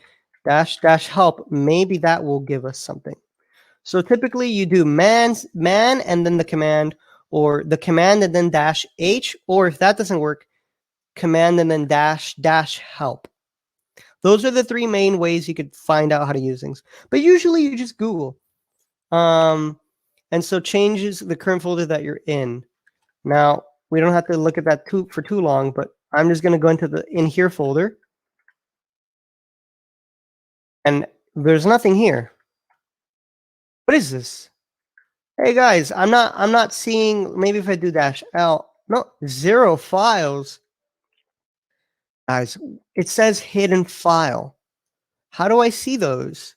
A: --help, maybe that will give us something. So typically you do man and then the command, or the command and then -h, or if that doesn't work, command and then --help. Those are the three main ways you could find out how to use things. But usually you just Google. And so changes the current folder that you're in. Now, we don't have to look at that for too long, but I'm just going to go into the in here folder. And there's nothing here. What is this? Hey guys, I'm not seeing, maybe if I do -l, no, 0 files. Guys, it says hidden file. How do I see those?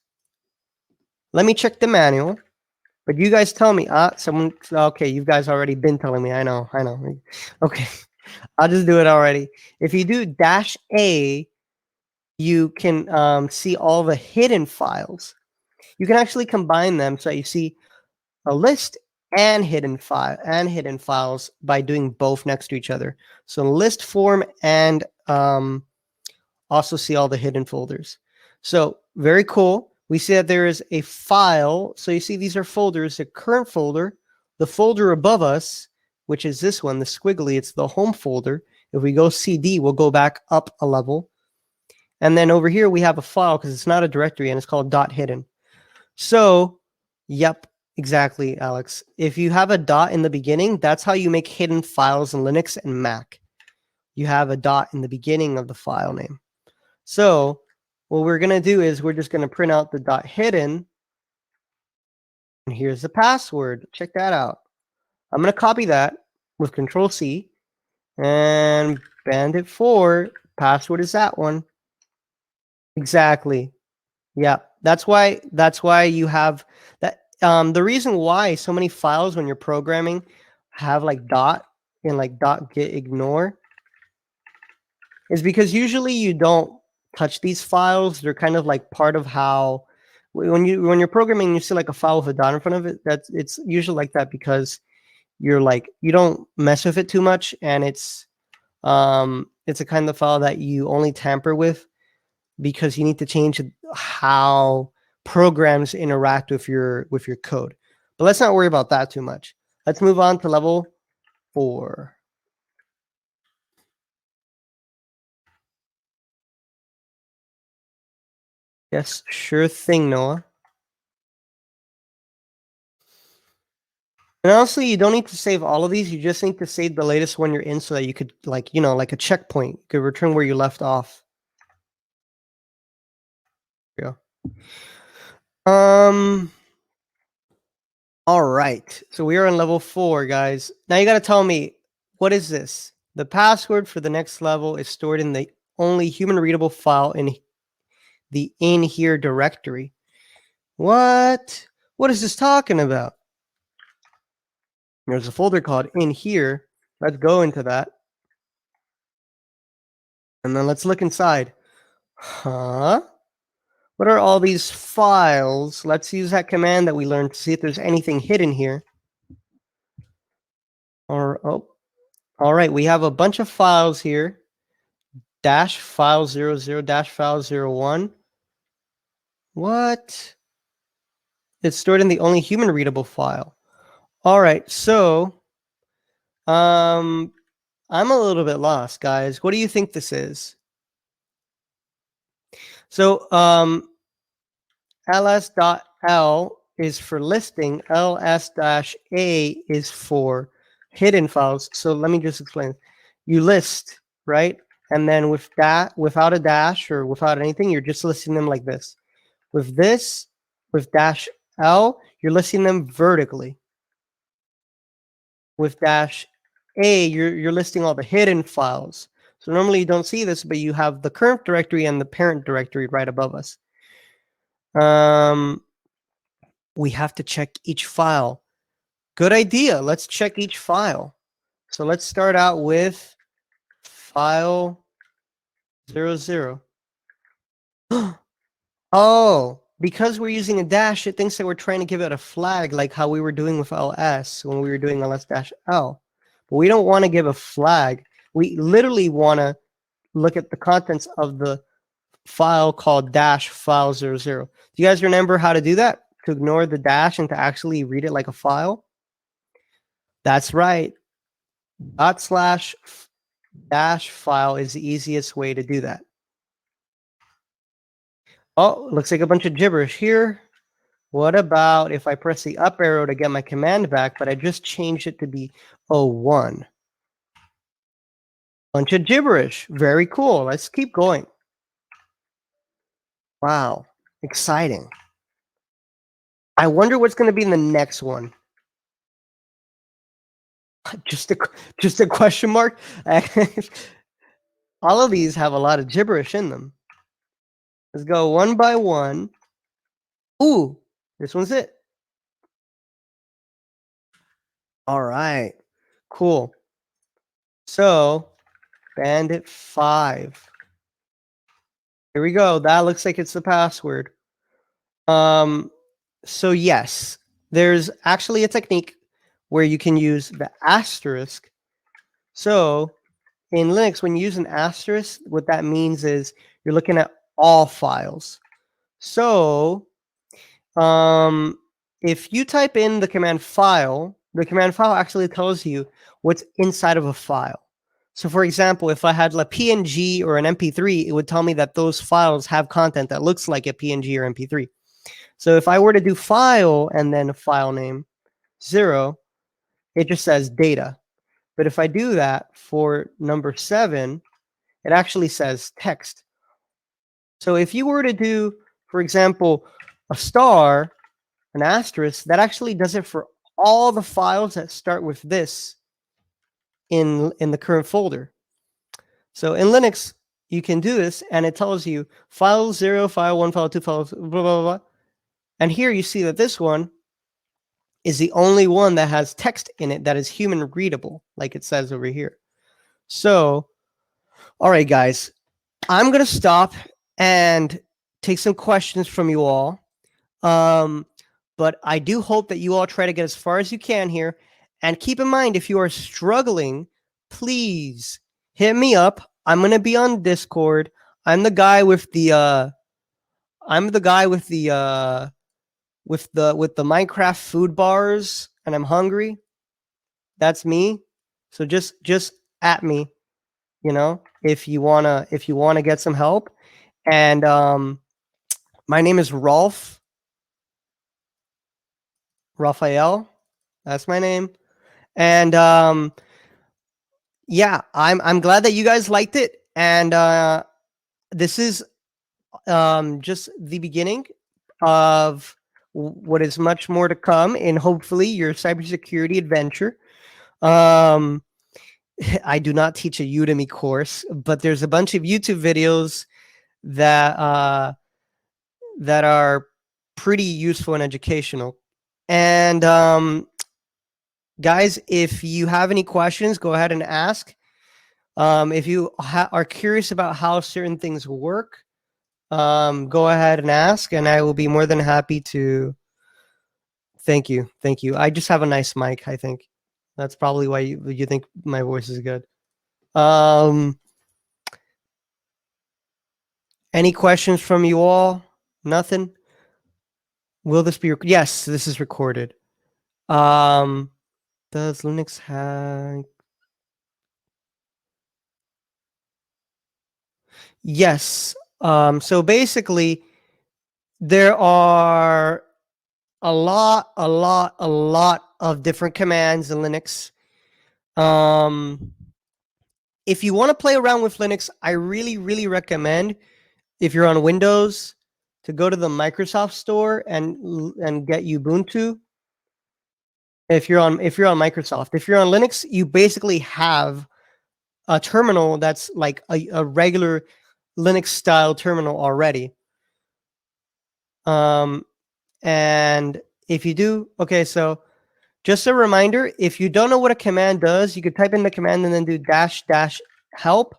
A: Let me check the manual. But you guys tell me. Someone. Okay, you guys already been telling me. I know. Okay, I'll just do it already. If you do -a, you can see all the hidden files. You can actually combine them so you see a list and hidden files by doing both next to each other. So list form and also see all the hidden folders. So very cool. We see that there is a file. So you see these are folders, the current folder, the folder above us, which is this one, the squiggly, it's the home folder. If we go CD, we'll go back up a level. And then over here, we have a file because it's not a directory and it's called .hidden. So, yep, exactly, Alex. If you have a dot in the beginning, that's how you make hidden files in Linux and Mac. You have a dot in the beginning of the file name. So what we're going to do is we're just going to print out the .hidden. And here's the password. Check that out. I'm going to copy that with Control-C and bandit 4. Password is that one. Exactly. Yeah. That's why you have that. The reason why so many files when you're programming have like dot and like .git ignore is because usually you don't touch these files. They're kind of like part of how when you're programming, you see like a file with a dot in front of it. It's usually like that because you're like you don't mess with it too much, and it's a kind of file that you only tamper with because you need to change how programs interact with your code. But let's not worry about that too much. Let's move on to level 4. Yes, sure thing, Noah. And honestly, you don't need to save all of these. You just need to save the latest one you're in so that you could, like, like a checkpoint. You could return where you left off. Yeah. All right. So we are on level 4, guys. Now you got to tell me, what is this? The password for the next level is stored in the only human readable file in the in here directory. What? What is this talking about? There's a folder called in here. Let's go into that. And then let's look inside. Huh? What are all these files? Let's use that command that we learned to see if there's anything hidden here. All right, we have a bunch of files here. -file00, -file01. What? It's stored in the only human readable file. All right, so I'm a little bit lost, guys. What do you think this is? So ls.l is for listing, ls-a is for hidden files. So let me just explain. You list, right? And then with that, without a dash or without anything, you're just listing them like this. With this, with -l, you're listing them vertically. With -a, you're listing all the hidden files. So normally you don't see this, but you have the current directory and the parent directory right above us. We have to check each file. Good idea. Let's check each file. So let's start out with file 00. Oh, because we're using a dash, it thinks that we're trying to give it a flag, like how we were doing with ls when we were doing ls-l. But we don't want to give a flag. We literally want to look at the contents of the file called dash file00. Do you guys remember how to do that? To ignore the dash and to actually read it like a file? That's right. /dash file is the easiest way to do that. Oh, looks like a bunch of gibberish here. What about if I press the up arrow to get my command back, but I just changed it to be 01? Bunch of gibberish. Very cool. Let's keep going. Wow. Exciting. I wonder what's going to be in the next one. Just a question mark? All of these have a lot of gibberish in them. Let's go one by one. Ooh, this one's it. All right. Cool. So, Bandit 5. Here we go. That looks like it's the password. So yes, there's actually a technique where you can use the asterisk. So in Linux, when you use an asterisk, what that means is you're looking at all files. So if you type in the command file actually tells you what's inside of a file. So for example, if I had a PNG or an MP3, it would tell me that those files have content that looks like a PNG or MP3. So if I were to do file and then file name 0, it just says data. But if I do that for number 7, it actually says text. So if you were to do, for example, a star, an asterisk, that actually does it for all the files that start with this in the current folder. So in Linux, you can do this, and it tells you file 0, file 1, file 2, file blah, blah, blah. And here you see that this one is the only one that has text in it that is human readable, like it says over here. So, all right, guys, I'm going to stop and take some questions from you all. But I do hope that you all try to get as far as you can here. And keep in mind, if you are struggling, please hit me up. I'm going to be on Discord. I'm the guy with the with the Minecraft food bars, and I'm hungry. That's me. So just at me, if you wanna get some help. And my name is Raphael. That's my name. And yeah, I'm glad that you guys liked it. And this is just the beginning of what is much more to come in hopefully your cybersecurity adventure. I do not teach a Udemy course, but there's a bunch of YouTube videos that that are pretty useful and educational. And guys, if you have any questions, go ahead and ask. If you are curious about how certain things work, go ahead and ask, and I will be more than happy to. Thank you. I just have a nice mic, I think. That's probably why you think my voice is good. Any questions from you all? Nothing? Will this be? Yes, this is recorded. Does Linux have? Yes. So basically, there are a lot of different commands in Linux. If you want to play around with Linux, I really recommend, if you're on Windows, to go to the Microsoft Store and get Ubuntu. If you're on Microsoft, if you're on Linux, you basically have a terminal that's like a regular Linux style terminal already. And if you do, okay, so just a reminder, if you don't know what a command does, you could type in the command and then do --help.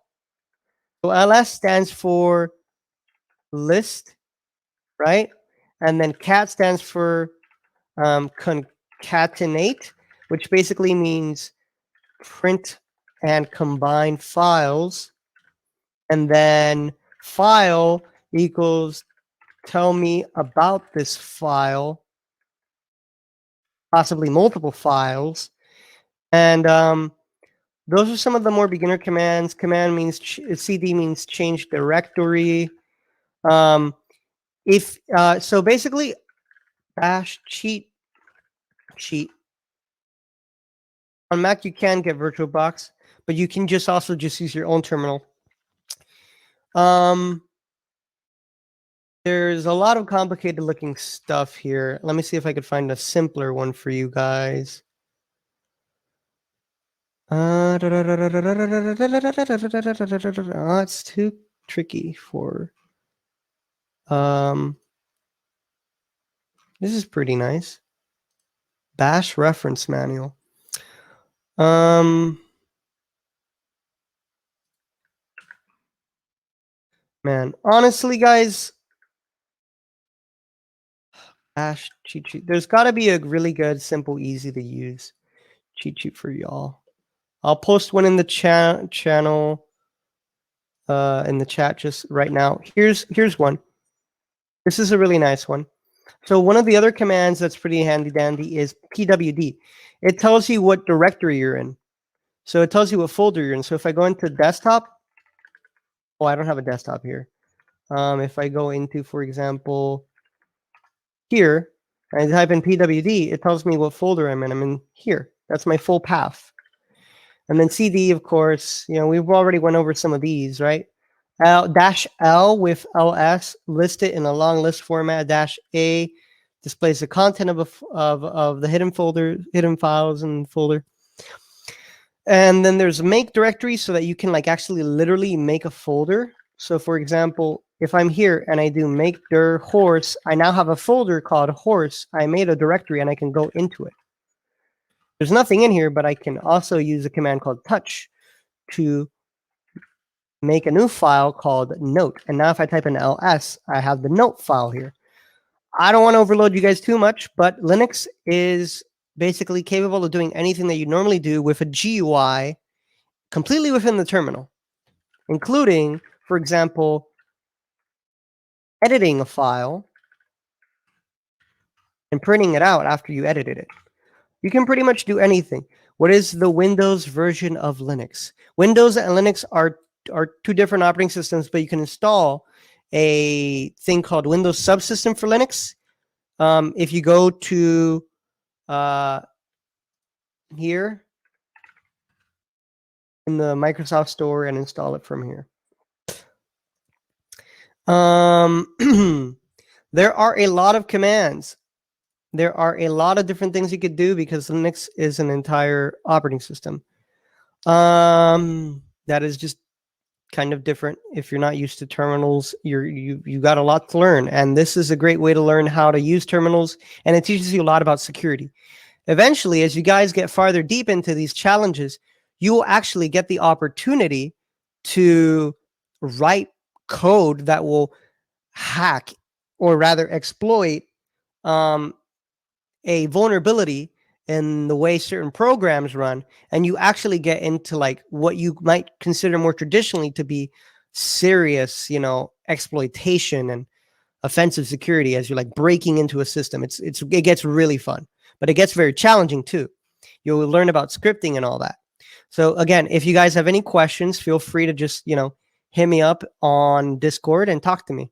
A: So ls stands for list, right? And then cat stands for concatenate, which basically means print and combine files. And then file equals tell me about this file, possibly multiple files. And those are some of the more beginner commands. Command means cd means change directory. If so, basically, bash cheat on Mac you can get VirtualBox, but you can just also just use your own terminal. There's a lot of complicated looking stuff here. Let me see if I could find a simpler one for you guys. It's too tricky for. This is pretty nice. Bash reference manual. Man, honestly, guys, Bash cheat sheet. There's got to be a really good, simple, easy to use cheat sheet for y'all. I'll post one in the channel, in the chat just right now. Here's one. This is a really nice one. So one of the other commands that's pretty handy dandy is pwd. It tells you what directory you're in. So it tells you what folder you're in. So if I go into desktop, oh, I don't have a desktop here. If I go into, for example, here, and I type in pwd, it tells me what folder I'm in. I'm in here. That's my full path. And then cd, of course, we've already went over some of these, right? -L with ls, list it in a long list format. -A displays the content of the hidden folder, hidden files and folder. And then there's make directory so that you can actually literally make a folder. So for example, if I'm here and I do make dir horse, I now have a folder called horse. I made a directory and I can go into it. There's nothing in here, but I can also use a command called touch to make a new file called note. And now if I type in ls, I have the note file here. I don't want to overload you guys too much, but Linux is basically capable of doing anything that you normally do with a GUI completely within the terminal, including, for example, editing a file and printing it out after you edited it. You can pretty much do anything. What is the Windows version of Linux? Windows and Linux are two different operating systems, but you can install a thing called Windows Subsystem for Linux. If you go to here in the Microsoft Store and install it from here. There are a lot of commands. There are a lot of different things you could do because Linux is an entire operating system. That is just kind of different. If you're not used to terminals, you got a lot to learn. And this is a great way to learn how to use terminals. And it teaches you a lot about security. Eventually, as you guys get farther deep into these challenges, you will actually get the opportunity to write code that will hack, or rather exploit, a vulnerability in the way certain programs run, and you actually get into what you might consider more traditionally to be serious, exploitation and offensive security as you're breaking into a system. It gets really fun, but it gets very challenging too. You'll learn about scripting and all that. So again, if you guys have any questions, feel free to just, hit me up on Discord and talk to me.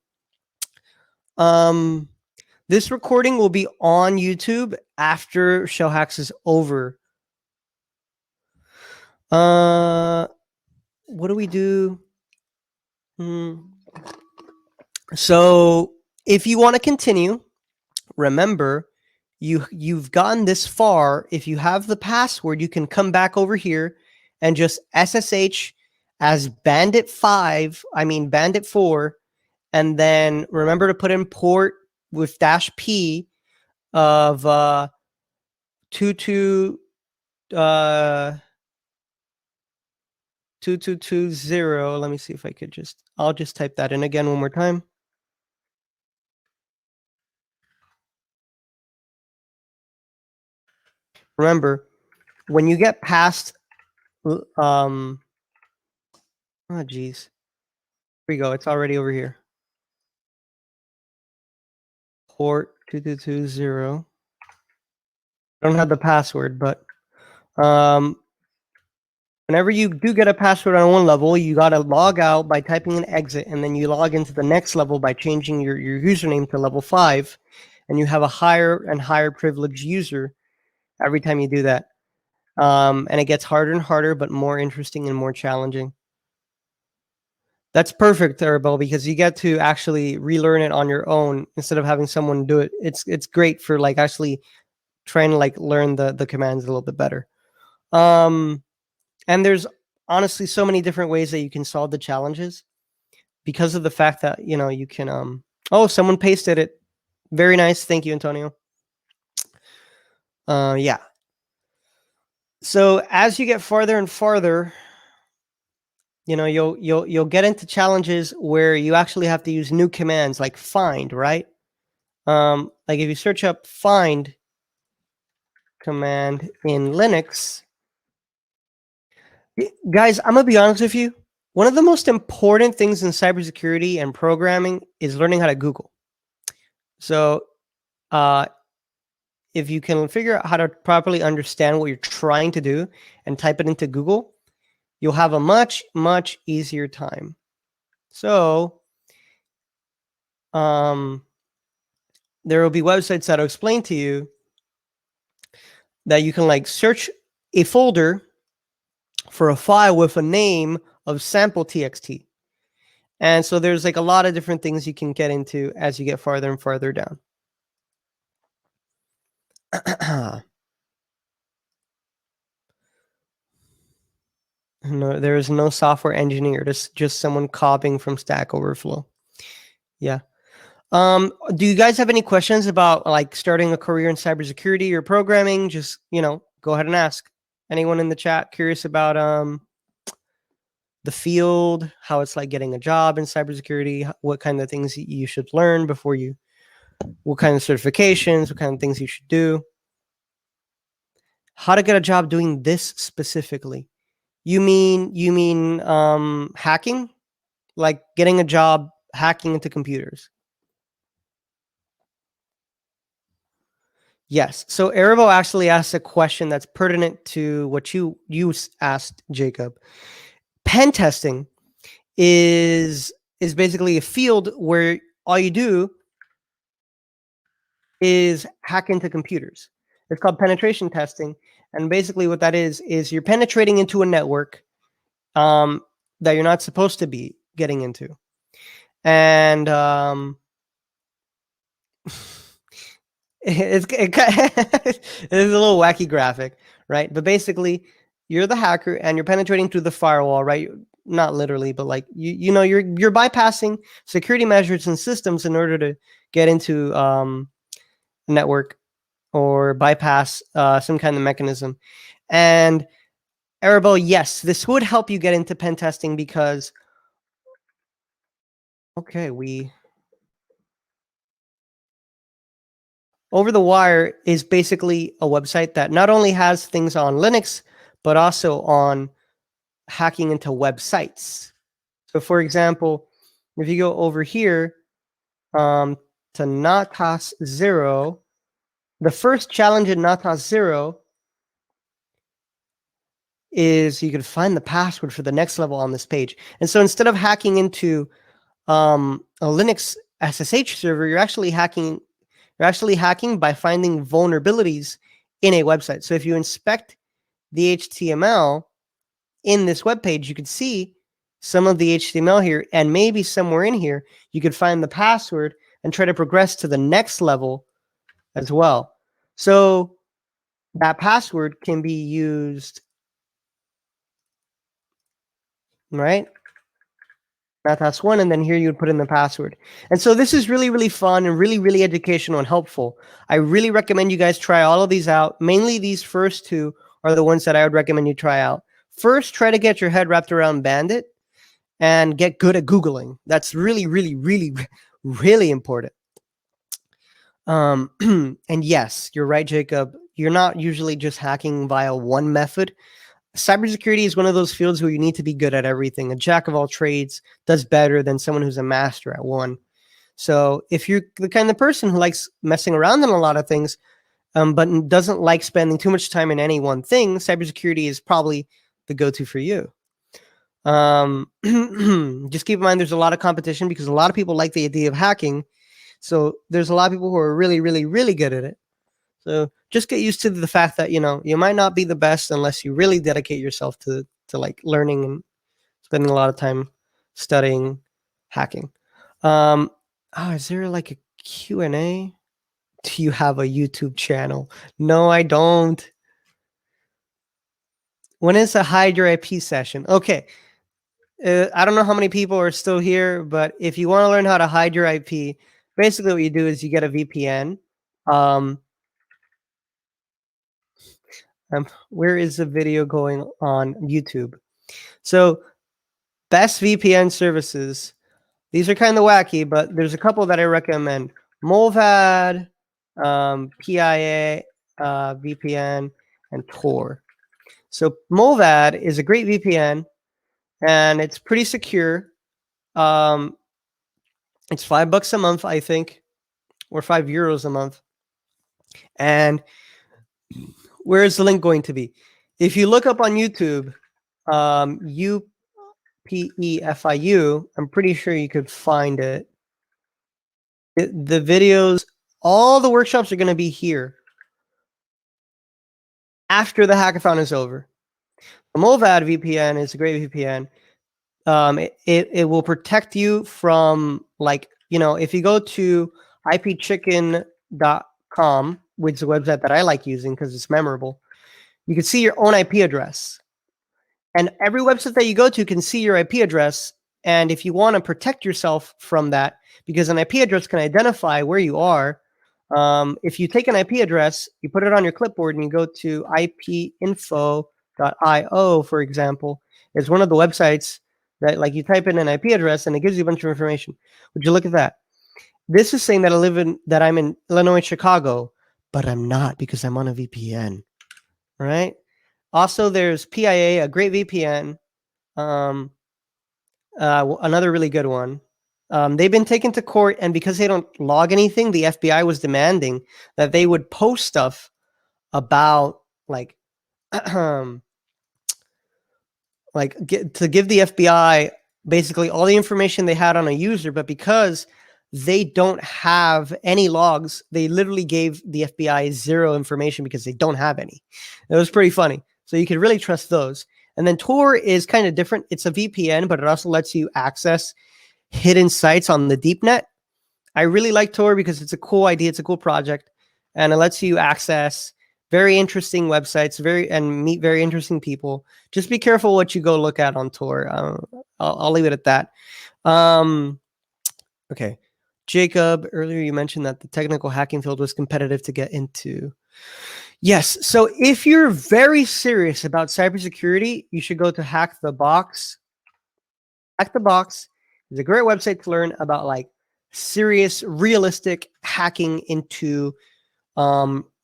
A: This recording will be on YouTube after Shellhacks is over. What do we do? So if you want to continue, remember, you've gotten this far. If you have the password, you can come back over here and just SSH as bandit 4, and then remember to put in port with -P of 2220. Let me see if I could I'll just type that in again one more time. remember, when you get past, oh geez, here we go. It's already over here. Port 2220. I don't have the password, but um, whenever you do get a password on one level, you got to log out by typing an exit, and then you log into the next level by changing your username to level 5, and you have a higher and higher privileged user every time you do that. And it gets harder and harder, but more interesting and more challenging. That's perfect, Arabelle, because you get to actually relearn it on your own instead of having someone do it. It's great for like actually trying to like learn the commands a little bit better. And there's honestly so many different ways that you can solve the challenges because of the fact that you can oh, someone pasted it. Very nice. Thank you, Antonio. Yeah. So as you get farther and farther, you'll get into challenges where you actually have to use new commands like find, right? Like if you search up find command in Linux, guys, I'm gonna be honest with you. One of the most important things in cybersecurity and programming is learning how to Google. So, if you can figure out how to properly understand what you're trying to do and type it into Google, you'll have a much, much easier time. So, there will be websites that'll explain to you that you can like search a folder for a file with a name of sample.txt. And so there's like a lot of different things you can get into as you get farther and farther down. No, there is no software engineer. Just someone copying from Stack Overflow. Yeah. Do you guys have any questions about like starting a career in cybersecurity or programming? Just go ahead and ask. Anyone in the chat curious about the field, how it's like getting a job in cybersecurity, what kind of things you should learn before what kind of certifications, what kind of things you should do, how to get a job doing this specifically. You mean hacking, like getting a job hacking into computers? Yes. So Arabo actually asked a question that's pertinent to what you asked, Jacob. Pen testing is basically a field where all you do is hack into computers. It's called penetration testing, and basically what that is you're penetrating into a network that you're not supposed to be getting into, and it's a little wacky graphic, right? But basically, you're the hacker and you're penetrating through the firewall, right? Not literally, but like you're bypassing security measures and systems in order to get into network or bypass some kind of mechanism. And Arabelle, yes, this would help you get into pen testing because Over the Wire is basically a website that not only has things on Linux, but also on hacking into websites. So for example, if you go over here to Natas 0, the first challenge in Natas 0 is you can find the password for the next level on this page. And so instead of hacking into a Linux SSH server, you're actually hacking by finding vulnerabilities in a website. So if you inspect the HTML in this web page, you could see some of the HTML here, and maybe somewhere in here you could find the password and try to progress to the next level as well. So that password can be used, right? That's one, and then here you would put in the password. And so this is really, really fun and really, really educational and helpful. I really recommend you guys try all of these out. Mainly these first two are the ones that I would recommend you try out. First, try to get your head wrapped around Bandit and get good at Googling. That's really, really, really, really important. And yes, you're right, Jacob. you're not usually just hacking via one method. Cybersecurity is one of those fields where you need to be good at everything. A jack of all trades does better than someone who's a master at one. So if you're the kind of person who likes messing around in a lot of things, but doesn't like spending too much time in any one thing, cybersecurity is probably the go-to for you. Just keep in mind there's a lot of competition because a lot of people like the idea of hacking. So there's a lot of people who are really, really, really good at it. So just get used to the fact that you might not be the best unless you really dedicate yourself to like learning and spending a lot of time studying hacking. Um, is there like a Q&A? Do you have a YouTube channel? No, I don't. When is a hide your IP session? Okay. I don't know how many people are still here, but if you want to learn how to hide your IP, basically what you do is you get a VPN. Um, where is the video going on YouTube? So best VPN services. These are kind of wacky, but there's a couple that I recommend. Molvad, PIA, VPN, and Tor. So Molvad is a great VPN, and it's pretty secure. Um, it's $5 a month, I think, or €5 a month. And where is the link going to be? If you look up on YouTube, UPEFIU, I'm pretty sure you could find it. The videos, all the workshops are going to be here after the hackathon is over. The Molvad VPN is a great VPN. It will protect you from, like, if you go to ipchicken.com, which is a website that I like using because it's memorable, you can see your own IP address. And every website that you go to can see your IP address. And if you want to protect yourself from that, because an IP address can identify where you are, if you take an IP address, you put it on your clipboard and you go to ipinfo.io, for example, it's one of the websites that, like, you type in an IP address and it gives you a bunch of information. Would you look at that? This is saying that I'm in Illinois, Chicago, but I'm not because I'm on a VPN, right? Also, there's PIA, a great VPN. Another really good one. They've been taken to court, and because they don't log anything, the FBI was demanding that they would post stuff about, like, to give the FBI basically all the information they had on a user, but because they don't have any logs, they literally gave the FBI zero information because they don't have any. It was pretty funny. So you can really trust those. And then Tor is kind of different. It's a VPN, but it also lets you access hidden sites on the deep net. I really like Tor because it's a cool idea. It's a cool project, and it lets you access very interesting websites, and meet very interesting people. Just be careful what you go look at on Tor. I'll leave it at that. Okay. Jacob, earlier you mentioned that the technical hacking field was competitive to get into. Yes. So if you're very serious about cybersecurity, you should go to Hack the Box. Hack the Box is a great website to learn about, like, serious, realistic hacking into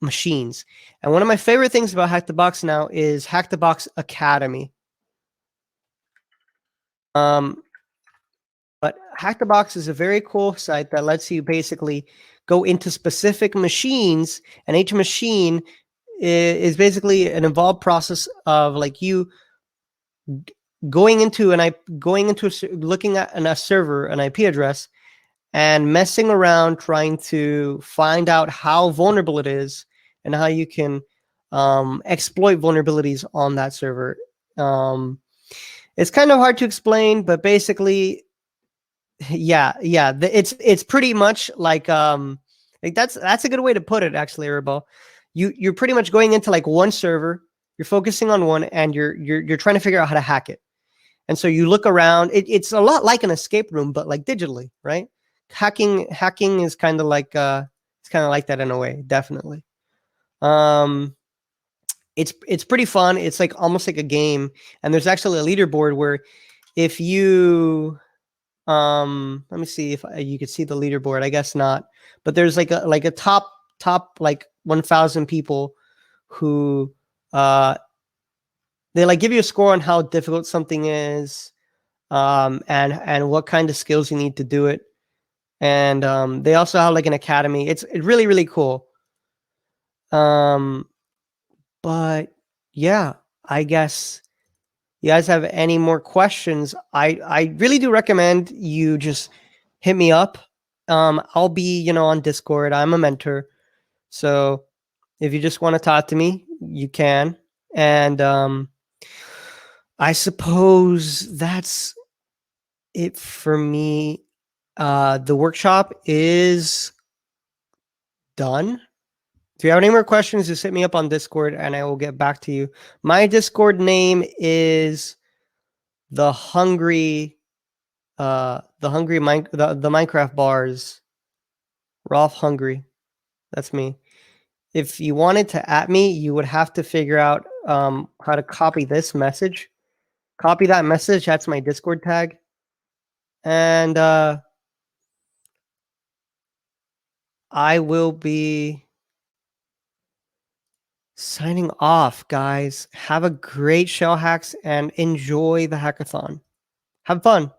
A: machines. And one of my favorite things about Hack the Box now is Hack the Box Academy. But Hack the Box is a very cool site that lets you basically go into specific machines, and each machine is basically an involved process of, like, you looking at a server, an IP address, and messing around trying to find out how vulnerable it is and how you can exploit vulnerabilities on that server. It's kind of hard to explain, but basically, yeah, it's pretty much like that's a good way to put it, actually, Arabelle. You're pretty much going into, like, one server, you're focusing on one, and you're trying to figure out how to hack it. And so you look around. It's a lot like an escape room, but, like, digitally, right? Hacking is kind of like that in a way, definitely. It's pretty fun. It's like almost like a game, and there's actually a leaderboard where if you let me see if you could see the leaderboard. I guess not, but there's like a top like 1,000 people who uh, they like give you a score on how difficult something is, and what kind of skills you need to do it. And they also have like an academy. It's really really cool. Um, but yeah, I guess you guys have any more questions, I really do recommend you just hit me up. I'll be, on Discord. I'm a mentor. So if you just want to talk to me, you can. And I suppose that's it for me. The workshop is done. If you have any more questions, just hit me up on Discord and I will get back to you. My Discord name is the hungry the Minecraft bars. Rolf Hungry. That's me. If you wanted to at me, you would have to figure out how to copy this message. Copy that message. That's my Discord tag. And I will be signing off, guys. Have a great shell hacks and enjoy the hackathon. Have fun.